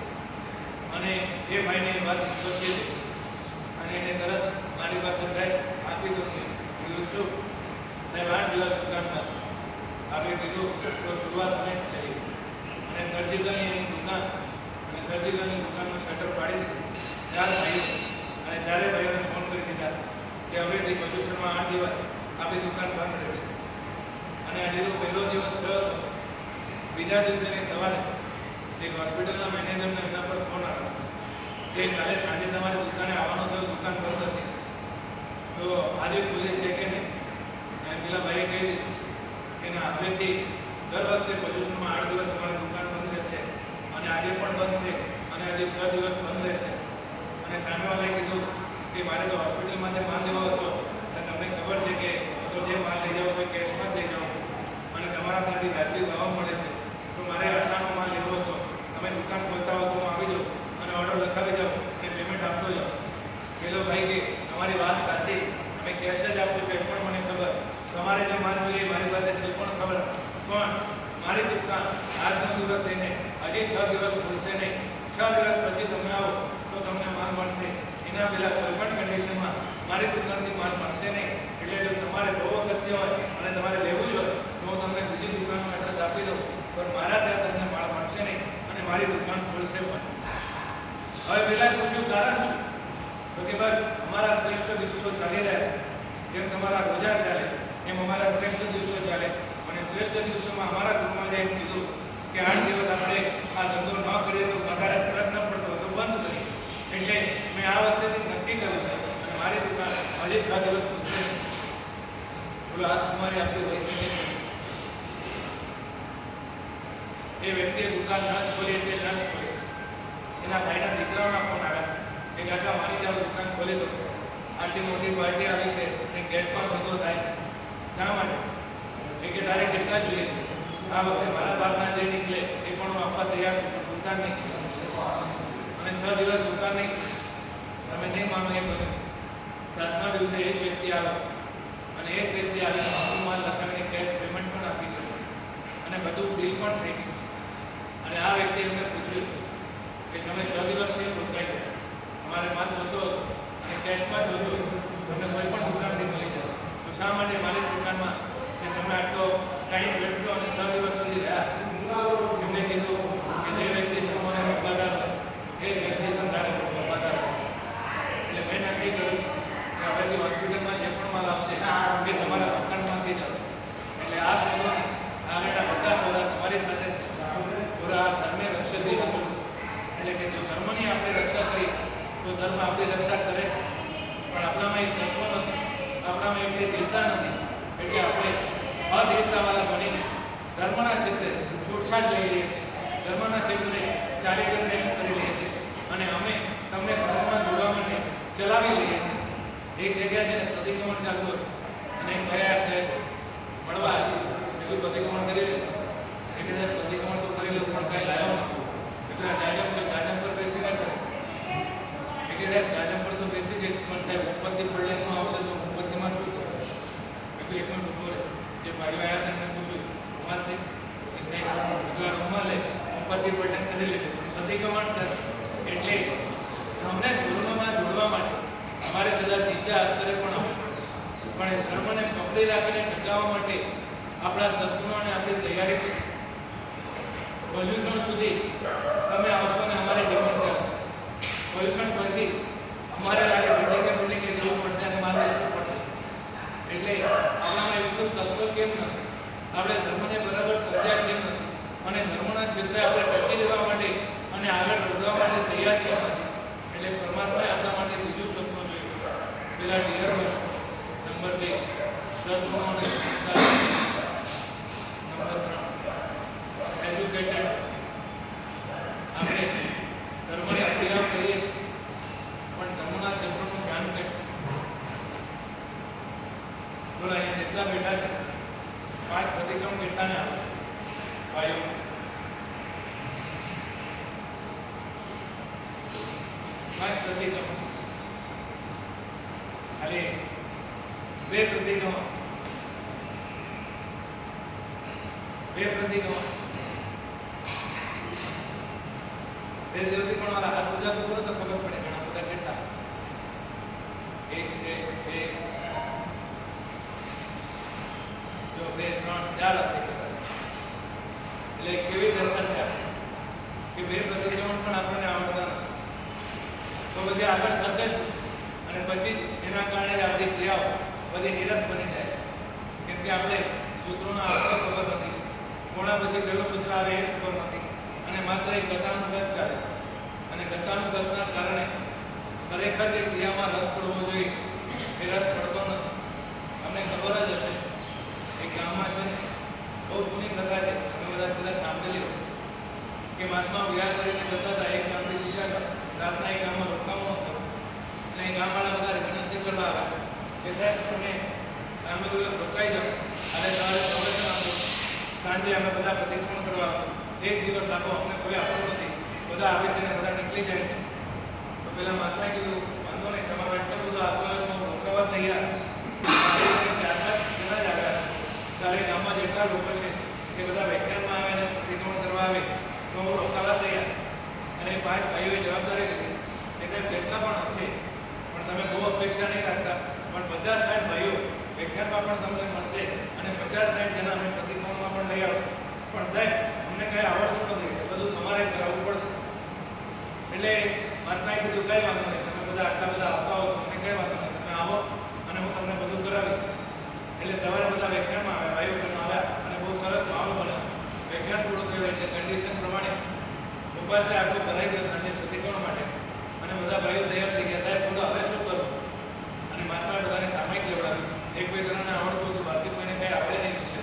અને એ ભાઈને એ વાત પહોંચી અને એને તરત મારી પાસે સાહેબ આપી દો કીધું શું સાહેબ 8 દિવસ દુકાન બંધ. આપણે કીધું તો શરૂઆત મેં જ કરી અને સર્જિકલની એની દુકાન અને સર્જિકલની દુકાનનું શટર પાડી દીધું. 4 ભાઈઓ અને 4 ભાઈઓને ફોન કરી દીધા કે હવેથી પ્રદૂષણમાં 8 દિવસ આપણી દુકાન બંધ રહેશે. અને આજે તો પહેલો દિવસ થયો હતો. બીજા દિવસેની સવારે એક હોસ્પિટલના મેનેજરને એમના પર ફોન આવ્યો કે કાલે સાંજે તમારી દુકાને આવવાનો થયો, દુકાન બંધ હતી, તો આજે ખુલે છે કે નહીં? અને પેલા ભાઈએ કહી દીધું કે ના, હવેથી દર વખતે પ્રદૂષણમાં 8 દિવસ અમારી દુકાન બંધ રહેશે અને આજે પણ બંધ છે અને આજે 6 દિવસ બંધ રહેશે. અને સામેવાળાએ કીધું કે મારે તો હોસ્પિટલમાં જે માલ લેવો હતો અને તમને ખબર છે કે તો જે માલ લઈ જાઓ તો કેશમાં જ લઈ જાઓ અને તમારા ત્યાંથી વાજબી ભાવ મળે છે, તો મારે આટલાનો માલ લેવો હતો, તમે દુકાન ખોલતા હો તો હું આવી જાઉં અને ઓર્ડર લખાવી જાઉં અને પેમેન્ટ આપતો જાઉં. પેલો ભાઈ કે તમારી વાત સાચી, અમે કેશ જ આપું છું એ પણ મને ખબર, તમારે જે માલ જોઈએ મારી પાસે છે પણ ખબર, પણ મારી દુકાન આજનો દિવસ લઈને હજી 6 દિવસ ખુલશે નહીં, 6 દિવસ પછી તમે આવો તો તમને માલ મળશે, એના પહેલાં કોઈ પણ કન્ડિશનમાં મારી દુકાનથી માલ મળશે નહીં. એટલે જો તમારે બહુ અગત્ય હોય અને તમારે લેવું જ હોય તો હું તમને બીજી દુકાનનો એડ્રેસ આપી દઉં, પણ મારા ત્યાં તમને માલ મળશે નહીં અને મારી દુકાન ખુલશે પણ. હવે પહેલાં પૂછ્યું કારણ શું? તો કે બસ અમારા શ્રેષ્ઠ દિવસો ચાલી રહ્યા છે, જેમ તમારા રોજા ચાલે એમ અમારા શ્રેષ્ઠ દિવસો ચાલે અને શ્રેષ્ઠ દિવસોમાં અમારા ગ્રુપમાં જે કીધું કે 8 દિવસ આપણે આ ધંધો ન કરીએ તો પગાર ફરક ન પડતો તો બંધ કરીએ. એટલે મેં આ વખતેથી નક્કી કર્યું છે અને મારી દુકાન હજી 6 દિવસ ખુલશે. બોલો આ તમારી આપણી હોય શકે? એ વ્યક્તિએ દુકાન ન જ ખોલી એટલે ન જ ખોલી. એના ભાઈના દીકરાઓના ફોન આવ્યા કે કાકા મારી જાવ દુકાન ખોલી દો, આટલી મોટી પાર્ટી આવી છે અને કેશમાં ધંધો થાય, શા માટે? એ કે તારે કેટલા જોઈએ છે? આ વખતે મારા બાપના જે નીકળે એ પણ હું આપવા તૈયાર છું, પણ દુકાન નહીં. અને 6 દિવસ દુકાન નહીં. તમે નહીં માનો એ બને 7મા દિવસે એ જ વ્યક્તિ આવ્યો અને એ જ વ્યક્તિ આવીને બધું માલ લખાવીને કેશ પેમેન્ટ પણ આપી દીધું અને બધું બિલ પણ થઈ ગયું. અને આ વ્યક્તિ એમને પૂછ્યું કે તમે 6 દિવસ કેમ રોકાઈ ગયા? અમારે માલ જોતો અને કેશમાં જોતો, તમને કોઈ પણ દુકાનથી મળી જાય, તો શા માટે મારી દુકાનમાં કે તમે આટલો ટાઈમ બેઠશો અને 6 દિવસ સુધી રહ્યા? એમને કીધું કે જે વ્યક્તિ તમને વફાદાર હોય એ વ્યક્તિ ધંધાને વફાદાર હોય. એટલે મેં નક્કી કર્યું કે હવેથી હોસ્પિટલમાં જે પણ માલ આવશે એ તમારા દુકાનમાંથી જ આવશે. એટલે આ સોદો નહીં, આગળના બધા સોદા તમારી સાથે પૂરા ધર્મે રક્ષિત હતું. એટલે કે જો ધર્મની આપણે રક્ષા કરી તો ધર્મ આપણી રક્ષા કરે છે, પણ આપણામાં એ સત્વ નથી, આપણામાં એટલી દેવતા નથી, એટલે આપણે અદેવતાવાળા બનીને ધર્મના ક્ષેત્રે છૂટછાટ લઈ લઈએ છીએ, ધર્મના ક્ષેત્રે ચાલી જશે એમ કરી લઈએ છીએ અને અમે તમને ધર્મમાં જોડવા માટે ચલાવી લઈએ છીએ. એક જગ્યાએ છે પ્રતિક્રમણ ચાલતું હતું અને એક ભાઈ છે મળવા બધું પ્રતિક્રમણ કરી લીધું. એટલે પ્રતિક્રમણ તો કરી લીધું પણ કાંઈ લાવ્યો નહોતું. એટલે જાજમ છે, જાજમ પર બેસીને એટલે જાજમ પર તો બેસી છે પણ સાહેબ ઉપરથી પડલેમાં આવશે તો ઉપરથીમાં શું થશે? એટલે એક મિનિટ ઉભો રહે. જે ભાઈઓ આવ્યા તેમને પૂછ્યું રૂમાલ છે? એ સાહેબ રૂમાલ લે ઉપરથી પડલે કરી લીધું. પ્રતિક્રમણ એટલે અમને ધર્મમાં જોડવા માટે અમારે કદાચ નીચા આસ્તરે પણ આવે, પણ ધર્મને પકડી રાખીને ટકાવવા માટે આપણા સદગુણોને આપણી તૈયારી કરી. પોલ્યુશન સુધી તમે આવશો ને અમારે ડિમાન્ડ ચાલશે. પોલ્યુશન પછી અમારે લાગે બિલ્ડિંગે જવું પડશે અને મારે જવું પડશે. એટલે આપણામાં એટલું સત્વ કેમ નથી? આપણે ધર્મને બરાબર સમજ્યા કેમ નથી? અને ધર્મના ક્ષેત્રે આપણે ટકી રહેવા માટે અને આગળ વધવા માટે તૈયાર કેમ નથી? એટલે પરમાત્માએ આપણા માટે બીજું સત્વ જોયું. પેલા ડિયર નંબર 2 સદગુણો અને સંસ્કાર. Number 3 educated. આપણે ધર્મને અભિરામ કરીએ છીએ પણ ધર્મના ક્ષેત્રનું ધ્યાન કેટલું? બોલો અહીંયા જેટલા બેઠા છે 5 પ્રતિક્રમ કેટલાને આવે? વાયુ 5 પ્રતિક્રમ. ખાલી 2 પ્રતિક્રમ. 2 પ્રતિક્રમ. 2 દેવતી પણ વાળા હાથ પૂજા કરો તો ખબર પડે ઘણા બધા કેટલા. 1 છે 2 જો 2 3 4 હશે. એટલે કેવી દશા છે કે 2 પ્રતિક્રમણ પણ આપણને આવડતા નથી. તો પછી આગળ થશે શું? અને પછી એના કારણે આપણી ક્રિયાઓ બધી નિરસ બની જાય. કેમ કે આપણે સૂત્રોના અર્થો ખબર નથી, કોના પછી કયો સૂત્ર આવે એ ખબર નથી, અને માત્ર એક ગતાનુગત ચાલે છે. અને ગતાનુગતના કારણે ખરેખર જે ક્રિયામાં રસ પડવો જોઈએ એ રસ પડતો નથી. તમને ખબર જ હશે એક ગામમાં છે ને બહુ જૂની કથા છે, તમે બધા કદાચ સાંભળેલી હોય કે મહાત્મા વિહાર કરીને જતા હતા એક ગામથી બીજા ગામ. રાતના એક ગામમાં રોકાવાનું હતું અને એ ગામવાળા બધા વિનંતી કરવા આવ્યા કે સાહેબ તમે ગામે રોકાઈ જાઓ અને સવારે પ્રવચન આપો, સાંજે અમે બધા પ્રતિક્રમણ કરવા આવશું. 1 દિવસ આપો, અમને કોઈ આપવું નથી, બધા આવે છે ને બધા નીકળી જાય છે. તો પેલા મહાત્માએ કીધું વાંધો નહીં, તમારો એટલો બધો આપો હોય તો રોકાવા તૈયાર. 4-5 જણા જ આવ્યા. ત્યારે ગામમાં જેટલા લોકો છે એ બધા વ્યાખ્યાનમાં આવે અને પ્રતિક્રમણ કરવા આવે તો હું રોકાવા તૈયાર. અને 5 ભાઈઓએ જવાબદારી લીધી કે સાહેબ જેટલા પણ હશે પણ તમે બહુ અપેક્ષા નહીં રાખતા, પણ 50-60 ભાઈઓ વ્યાખ્યાનમાં પણ તમને મળશે અને 50-60 જણા અમે પ્રતિક્રમણમાં પણ લઈ આવશું. પણ સાહેબ અમને કંઈ આવડતું નથી, બધું તમારે કરાવવું પડશે. એટલે મહાત્માએ કીધું કંઈ વાંધો નહીં, તમે બધા આટલા બધા આવતા હો તમને કંઈ વાંધો નહીં, તમે આવો અને હું તમને બધું કરાવીશ. એટલે સવારે બધા વ્યાખ્યાનમાં આવ્યા, ભાઈઓ પણ આવ્યા અને બહુ સરસ માહોલ બન્યો. વ્યાખ્યાન પૂરું થયું એટલે કન્ડિશન પ્રમાણે ઉપાસને આખો ભરાઈ ગયો સાંજે પ્રતિક્રમણ માટે. અને બધા ભાઈઓ તૈયાર થઈ ગયા, સાહેબ બોલો હવે શું કરવું? અને મહાત્માએ બધાને સામાયિક લેવડાવી. 1-2 જણાને આવડતું હતું, બાકી કોઈને કંઈ આવડે નહીં વિશે.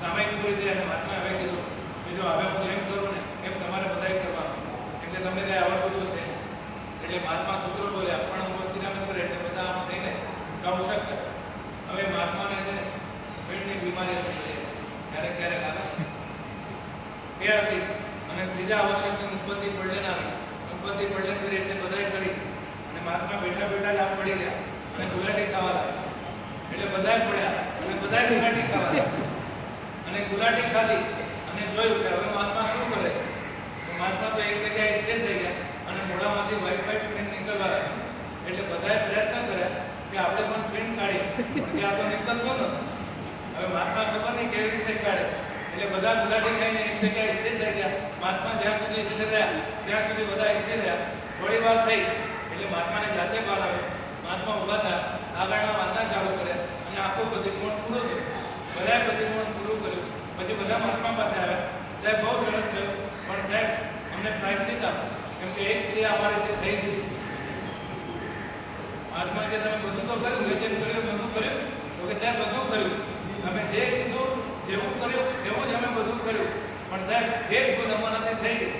સામાયિક પૂરી થઈ અને મહાત્માએ હવે કીધું કે જો હવે હું જેમ કરું ને એમ તમારે બધાએ કરવાનું, એટલે તમને કંઈ આવડતું છે. એટલે મહાત્મા સૂત્રો બોલ્યા પણ હું શ્રીરામ કરે એટલે બધા આમ થઈને કૌશક. હવે મહાત્માને છે ને પેટની બીમારી હતી, ક્યારેક ક્યારેક આવે એ હતી. અને ત્રીજા આવશ્યકની ઉત્પત્તિ પડલે ના આવી. ઉત્પત્તિ પડલે કરી એટલે બધાએ કરી અને મહાત્મા બેઠા બેઠા લાભ પડી ગયા અને ગુલાટી ખાવા લાગ્યા. એટલે બધાએ પડ્યા અને બધાએ ગુલાટી ખાવા લાગ્યા અને ગુલાટી ખાધી અને જોયું કે હવે મહાત્મા શું કરે. તો મહાત્મા તો એક જગ્યાએ સ્થિર થઈ ગયા અને મોઢામાંથી વ્હાઈટ ફિલ્મ નીકળવા લાગી. એટલે બધાએ પ્રયત્ન કર્યા કે આપણે પણ ફિલ્મ કાઢીએ, કે આ તો નીકળતો નથી. હવે મહાત્મા ખબર નહીં કેવી રીતે કાઢે. એટલે બધા ગુલાટી ખાઈને એક જગ્યાએ સ્થિર થઈ ગયા. મહાત્મા જ્યાં સુધી સ્થિર રહ્યા ત્યાં સુધી બધા સ્થિર રહ્યા. થોડી વાર થઈ એટલે મહાત્માને જાતે બહાર આવ્યો. મહાત્મા ઊભા થયા, આગળના વાંધા ચાલુ કર્યા અને આખું પ્રતિક્રમણ પૂરું થયું. બધાએ પ્રતિક્રમણ પૂરું કર્યું. પછી બધા મહાત્મા પાસે આવ્યા, સાહેબ બહુ સરસ થયું, પણ સાહેબ અમને પ્રાયશ્ચિત આપો, કેમ કે એક ક્રિયા અમારી થઈ ગઈ. મહાત્મા કે તમે બધું તો કર્યું, મેં જેમ કર્યું બધું કર્યું. તો કે સાહેબ બધું કર્યું, તમે જે કીધું જેવું કર્યું એવું જ અમે બધું કર્યું, પણ સાહેબ એક ભૂલ અમારાથી થઈ ગઈ.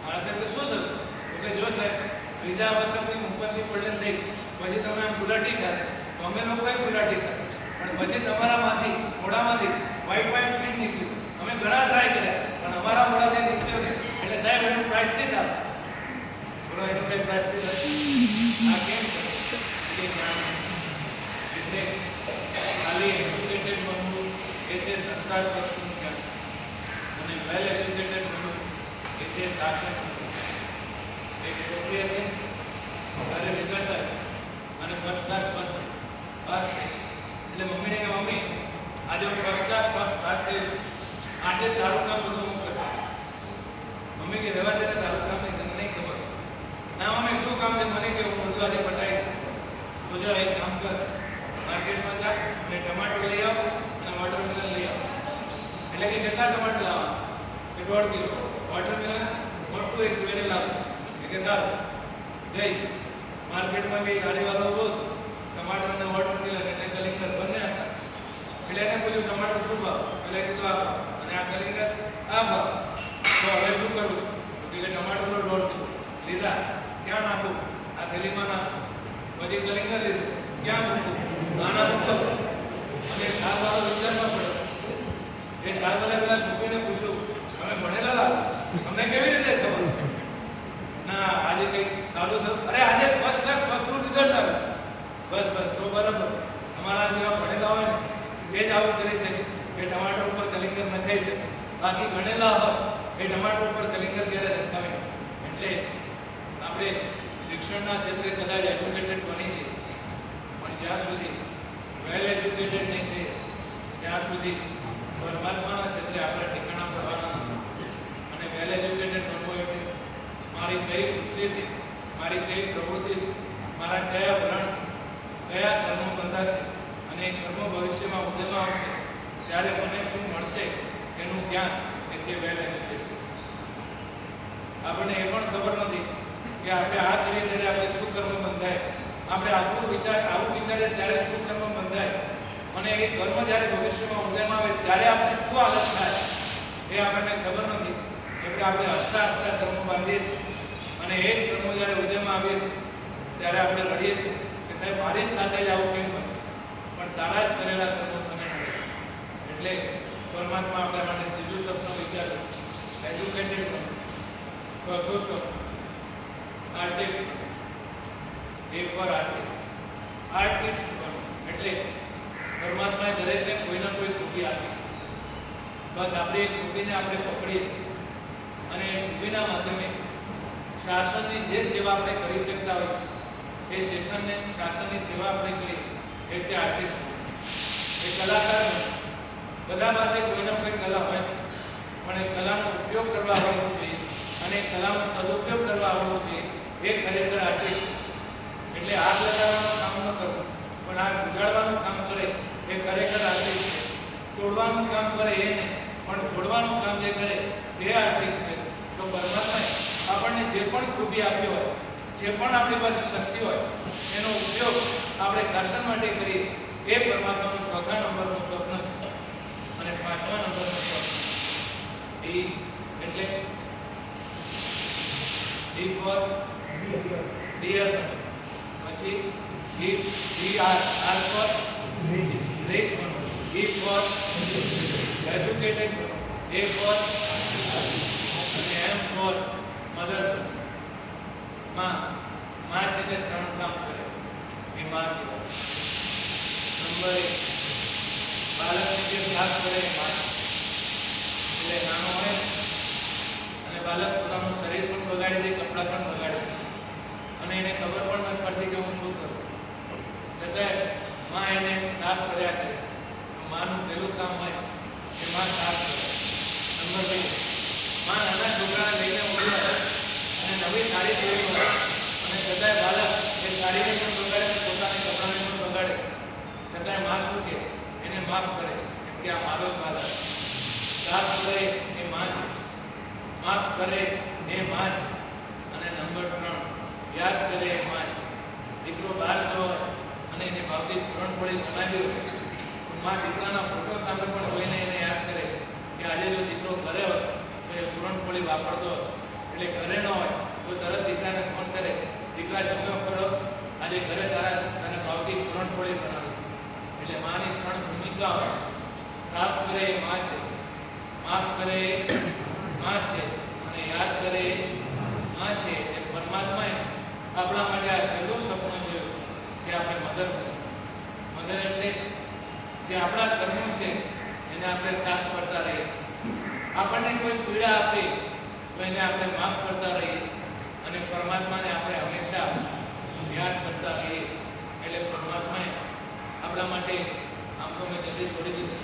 મારા સાહેબ કે શું થયું? તો કે જો સાહેબ ત્રીજા આવશ્યકની મુખપતિ પડલે થઈ, પછી તમે આમ ગુલાટી ખાધી, તો અમે લોકોએ ગુલાટી ખાધી, પણ પછી તમારામાંથી મોઢામાંથી વ્હાઈટ ફિલ્મ નીકળ્યું. અમે ઘણા ટ્રાય કર્યા પણ અમારા મોઢાથી નીકળ્યો નહીં. એટલે સાહેબ એનું પ્રાયશ્ચિત આપો. બોલો એનું કઈ પ્રાયશ્ચિત આ કેમ છે? એટલે ખાલી એજ્યુકેટેડ બનવું એ છે સંસ્કાર વસ્તુનું જ્ઞાન, અને વેલ એજ્યુકેટેડ બનવું એ છે છે શાસન. એક છોકરી હતી, ઘરે રિઝલ્ટ અને ફર્સ્ટ ક્લાસ પાસ થઈ. એટલે મમ્મીને કે મમ્મી આજે હું ફર્સ્ટ ક્લાસ પાસ થયો, આજે તારું કામ બધું હું કરું. મમ્મી કે રહેવા દે, તારું કામ નહીં ખબર. ના મમ્મી શું કામ છે મને કે હું બધું આજે પટાઈ તો જો એક કામ કર, માર્કેટમાં જા અને ટમાટર લઈ આવ અને વોટરમેલન લઈ આવ. એટલે કે કેટલા ટમાટર લાવવા? કે 1.5 કિલો. વોટરમેલન મોટું એક જોઈને લાવ. કે સારું જઈ માર્કેટમાં ગઈ, ગાડીવાળો ઉભો, ટમાટર અને વોટરમેલન એટલે કલિંગર બંને હતા. એટલે એને પૂછ્યું ટમાટર શું ભાવ? એટલે કીધું આ ભાવ અને આ કલિંગર આ ભાવ. તો હવે શું કરવું? તો કે ટમાટરનો 1.5 કિલો લીધા, ક્યાં નાખું? આ થેલીમાં નાખું. પછી કલિંગર લીધું, ક્યાં મૂકું? આના મૂકો. અને શાકવાળો વિચારમાં પડ્યો. એ શાકવાળા પેલા છોકરીને પૂછ્યું, તમે ભણેલા લાવો, તમને કેવી રીતે ખબર? ના આજે કંઈક સારું થયું, અરે આજે ફર્સ્ટ ક્લાસ ફર્સ્ટનું રિઝલ્ટ આવ્યું. બસ બસ તો બરાબર. તમારા જેવા ભણેલા હોય ને એ જ આવું કરી શકે કે ટમાટર ઉપર કલિંગર નખાઈ જાય. બાકી ભણેલા હોય એ ટમાટર ઉપર કલિંગર ક્યારે નખાવે. એટલે આપણે શિક્ષણના ક્ષેત્રે કદાચ એજ્યુકેટેડ બની છે, પણ જ્યાં સુધી વેલ એજ્યુકેટેડ નહીં થઈએ ત્યાં સુધી પરમાત્માના ક્ષેત્રે આપણે ઠેકાણા પડવાના નથી. અને વેલ એજ્યુકેટેડ બનવું એટલે મારી કઈ વૃત્તિથી, મારી કઈ પ્રવૃત્તિથી, મારા કયા વલણ, કયા કર્મો બંધાશે અને એ કર્મો ભવિષ્યમાં ઉદયમાં આવશે ત્યારે મને શું મળશે એનું જ્ઞાન એ છે વેલ એજ્યુકેટેડ. આપણને એ પણ ખબર નથી કે આપણે આ કરીએ ત્યારે આપણે શું કર્મ બંધાય, આપણે આવું વિચારીએ ત્યારે શું કર્મ બંધાય અને એ કર્મ જ્યારે ભવિષ્યમાં ઉદયમાં આવે ત્યારે આપણે શું હાલત થાય એ આપણને ખબર નથી. એટલે આપણે હસતા હસતા કર્મો બાંધીએ છીએ અને એ જ કર્મો જ્યારે ઉદયમાં આવીએ છીએ ત્યારે આપણે રડીએ છીએ કે સાહેબ મારી જ સાથે જ આવું કેમ બન્યું, પણ તારા જ કરેલા કર્મો તને મળે. એટલે પરમાત્મા આપણા માટે ત્રીજું સપનું વિચાર્યું, એજ્યુકેટેડ બનવું. ચોથો સપનું આર્ટિસ્ટ, એ ફોર આર્ટિસ્ટ બનવું. એટલે પરમાત્માએ દરેકને કોઈના કોઈ ખૂબી આપી છે. બસ આપણે એ ખૂબીને આપણે પકડીએ અને એ ખૂબીના માધ્યમે શાસનની જે સેવા આપણે કરી શકતા હોય એ શાસનની સેવા આપણે કરીએ એ છે આર્ટિસ્ટ. એ કલાકાર. બધા પાસે કોઈનો કોઈ કલા હોય છે, પણ એ કલાનો ઉપયોગ કરવા આવડવું જોઈએ અને કલાનો સદુપયોગ કરવા આવડવું જોઈએ. એ ખરેખર આર્ટિસ્ટ. એટલે આગ લગાવવાનું કામ ન કરવું, પણ આગ ઉજાડવાનું કામ કરે એ ખરેખર આર્ટિસ્ટ છે. તોડવાનું કામ કરે એ નહીં, પણ જોડવાનું કામ જે કરે એ આર્ટિસ્ટ છે. તો પરમાત્માએ આપણને જે પણ ખૂબી આપી હોય, જે પણ આપણી પાસે શક્તિ હોય એનો ઉપયોગ આપણે શાસન માટે કરીએ એ પરમાત્માનું ચોથા નંબરનું સ્વપ્ન છે. અને પાંચમા નંબરનું સ્વપ્ન ડી એટલે ડી ફોર ડિયર. પછી ડી આર ફોર રીચ બનો, ઈ ફોર એજ્યુકેટેડ બનો, એ ફોર અને એમ ફોર મદદ. માં છે તે 3 કામ કરે એ માં કહેવાય. નંબર 1 બાળકને જે ત્યાગ કરે એ માં. એટલે નાનો હોય અને બાળક પોતાનું શરીર પણ બગાડી દે, કપડાં પણ બગાડી દે અને એને ખબર પણ નથી પડતી કે હું શું કરું, છતાંય માં એને સાફ કર્યા કરે. માનું પહેલું કામ હોય કે માં સાફ કરે. નંબર 2 માં નાના છોકરાને લઈને ઉભી હોય અને નવી સાડી પહેરી હોય અને છતાંય બાળક એ સાડીને પણ બગાડે, પોતાના કપડાને પણ બગાડે, છતાંય માં શું કે એને માફ કરે કે આ મારો જ બાળક. સાફ કરે એ માં છે, માફ કરે એ માં છે. અને નંબર 3 યાદ કરે એ માં છે. દીકરો બહાર ગયો અને એને ભાવતી પૂરણપોળી બનાવી હોય, માં દીકરાના ફોટો સામે પણ જોઈને એને યાદ કરે કે આજે જો દીકરો ઘરે હોય તો એ પૂરણપોળી વાપરતો હતો. એટલે ઘરે ન હોય તો તરત દીકરાને ફોન કરે, દીકરા જમ્યો ખરો, આજે ઘરે તારે ભાવતી પૂરણપોળી બનાવી. એટલે માની 3 ભૂમિકા હોય. સાફ કરે એ માં છે, માફ કરે માં છે અને યાદ કરે માં છે. એ પરમાત્માએ આપણા માટે આ છેલ્લું સપનું જોયું કે આપણે મદદ છે. મદદ એટલે જે આપણા કર્મો છે એને આપણે સાફ કરતા રહીએ. આપણને કોઈ પીડા આપે તો એને આપણે આપણે માફ કરતા રહીએ અને પરમાત્માને આપણે હંમેશા યાદ કરતા રહીએ એટલે પરમાત્માએ આપણા માટે આમ તો મેં જલ્દી છોડી દીધું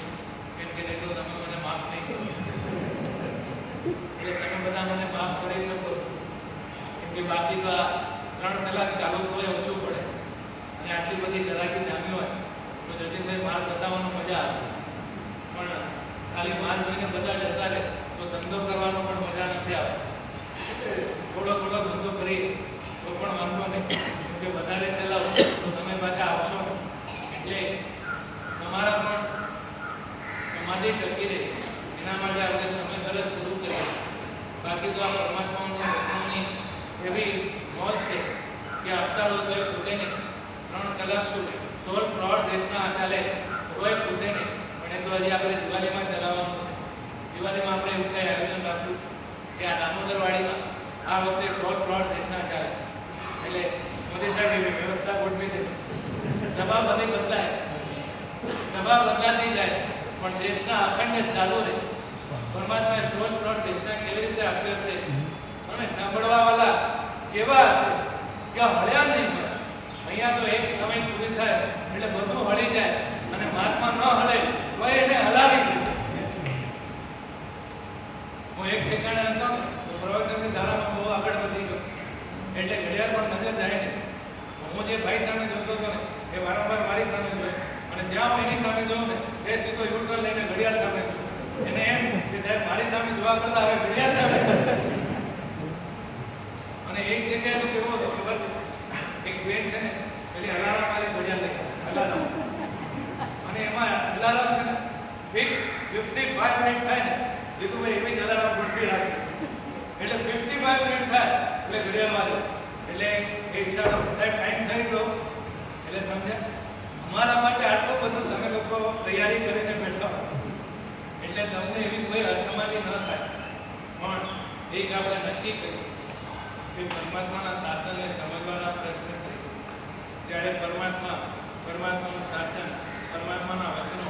કેમ કે નહીં તો તમે મને માફ નહીં કરો એટલે તમે બધા મને માફ કરી શકો કેમ કે બાકી તો આ 3 કલાક ચાલુ તોય ઓછું પડે અને આટલી બધી ગરાકી જામી હોય તો જતીનભાઈ માલ બતાવવાનું મજા આવે પણ ખાલી માલ જોઈને બધા જતા રહે તો ધંધો કરવાનો પણ મજા નથી આવે થોડો થોડો ધંધો કરી તો પણ વાંધો નહીં કે વધારે ચલાવો તો તમે પાછા આવશો એટલે તમારા પણ સમાધિ ટકી રહે એના માટે આપણે સમયસર જ પૂરું કરીએ બાકી તો આ પરમાત્માની વચનોની એવી મોજ છે કે આપતા રહો તો એ ખૂટે નહીં 3 કલાક સુધી 16 કરોડ દેશના ચાલે તોય ખૂટે નહીં પણ એ તો હજી આપણે દિવાળીમાં ચલાવવાનું છે દિવાળીમાં આપણે એવું કંઈ આયોજન રાખશું કે આ દામોદરવાડીમાં આ વખતે 16 કરોડ દેશના ચાલે એટલે મોદી સાહેબ એવી વ્યવસ્થા ગોઠવી દે સભા બધી બદલાય સભા બદલાતી જાય પણ દેશના અખંડ ચાલુ રહે પરમાત્માએ 16 કરોડ દેશના કેવી રીતે આપ્યો છે અને સાંભળવા વાળા કેવા હશે કે હળ્યા નહીં મળે અહીંયા તો એક સમય પૂરી થાય એટલે બધું હળી જાય અને મહાત્મા ન હળે તો એને હલાવી દે હું એક ઠેકાણે હતો તો પ્રવચનની ધારામાં બહુ આગળ વધી ગયો એટલે ઘડિયાળ પણ નજર જાય ને હું જે ભાઈ સામે જોતો હતો ને એ વારંવાર મારી સામે જોયે અને જ્યાં હું એની સામે જોઉં ને એ સીધો યુટર્ન લઈને ઘડિયાળ સામે એને એમ કે સાહેબ મારી સામે જોવા કરતા હવે ઘડિયાળ સામે અને એક જગ્યાએ તો કેવો હતો ખબર છે એક બેન છે ને પેલી અલાર્મ વાળી ઘડિયાળ લઈ અલાર્મ અને એમાં અલાર્મ છે ને ફિક્સ 55 મિનિટ થાય ને એ તો ભાઈ એવી જ અલાર્મ ગોઠવી રાખે એટલે 55 મિનિટ થાય એટલે ઘડિયાળ વાળો એટલે એક ઈશારો સાહેબ ટાઈમ થઈ ગયો એટલે સમજ્યા અમારા માટે આટલું બધું તમે લોકો તૈયારી કરીને બેઠા એટલે તમને એવી કોઈ અસમાધિ ન થાય પણ એક આપણે નક્કી કર્યું કે પરમાત્માના શાસનને સમજવાના પ્રયત્ન કરીએ જ્યારે પરમાત્માનું શાસન પરમાત્માના વચનો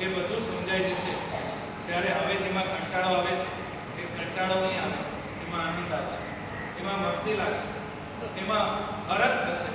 એ બધું સમજાઈ જશે ત્યારે હવે જેમાં કંટાળો આવે છે એ કંટાળો નહીં આવે એમાં આનંદ આવશે એમાં મસ્તી લાગશે એમાં હરખ થશે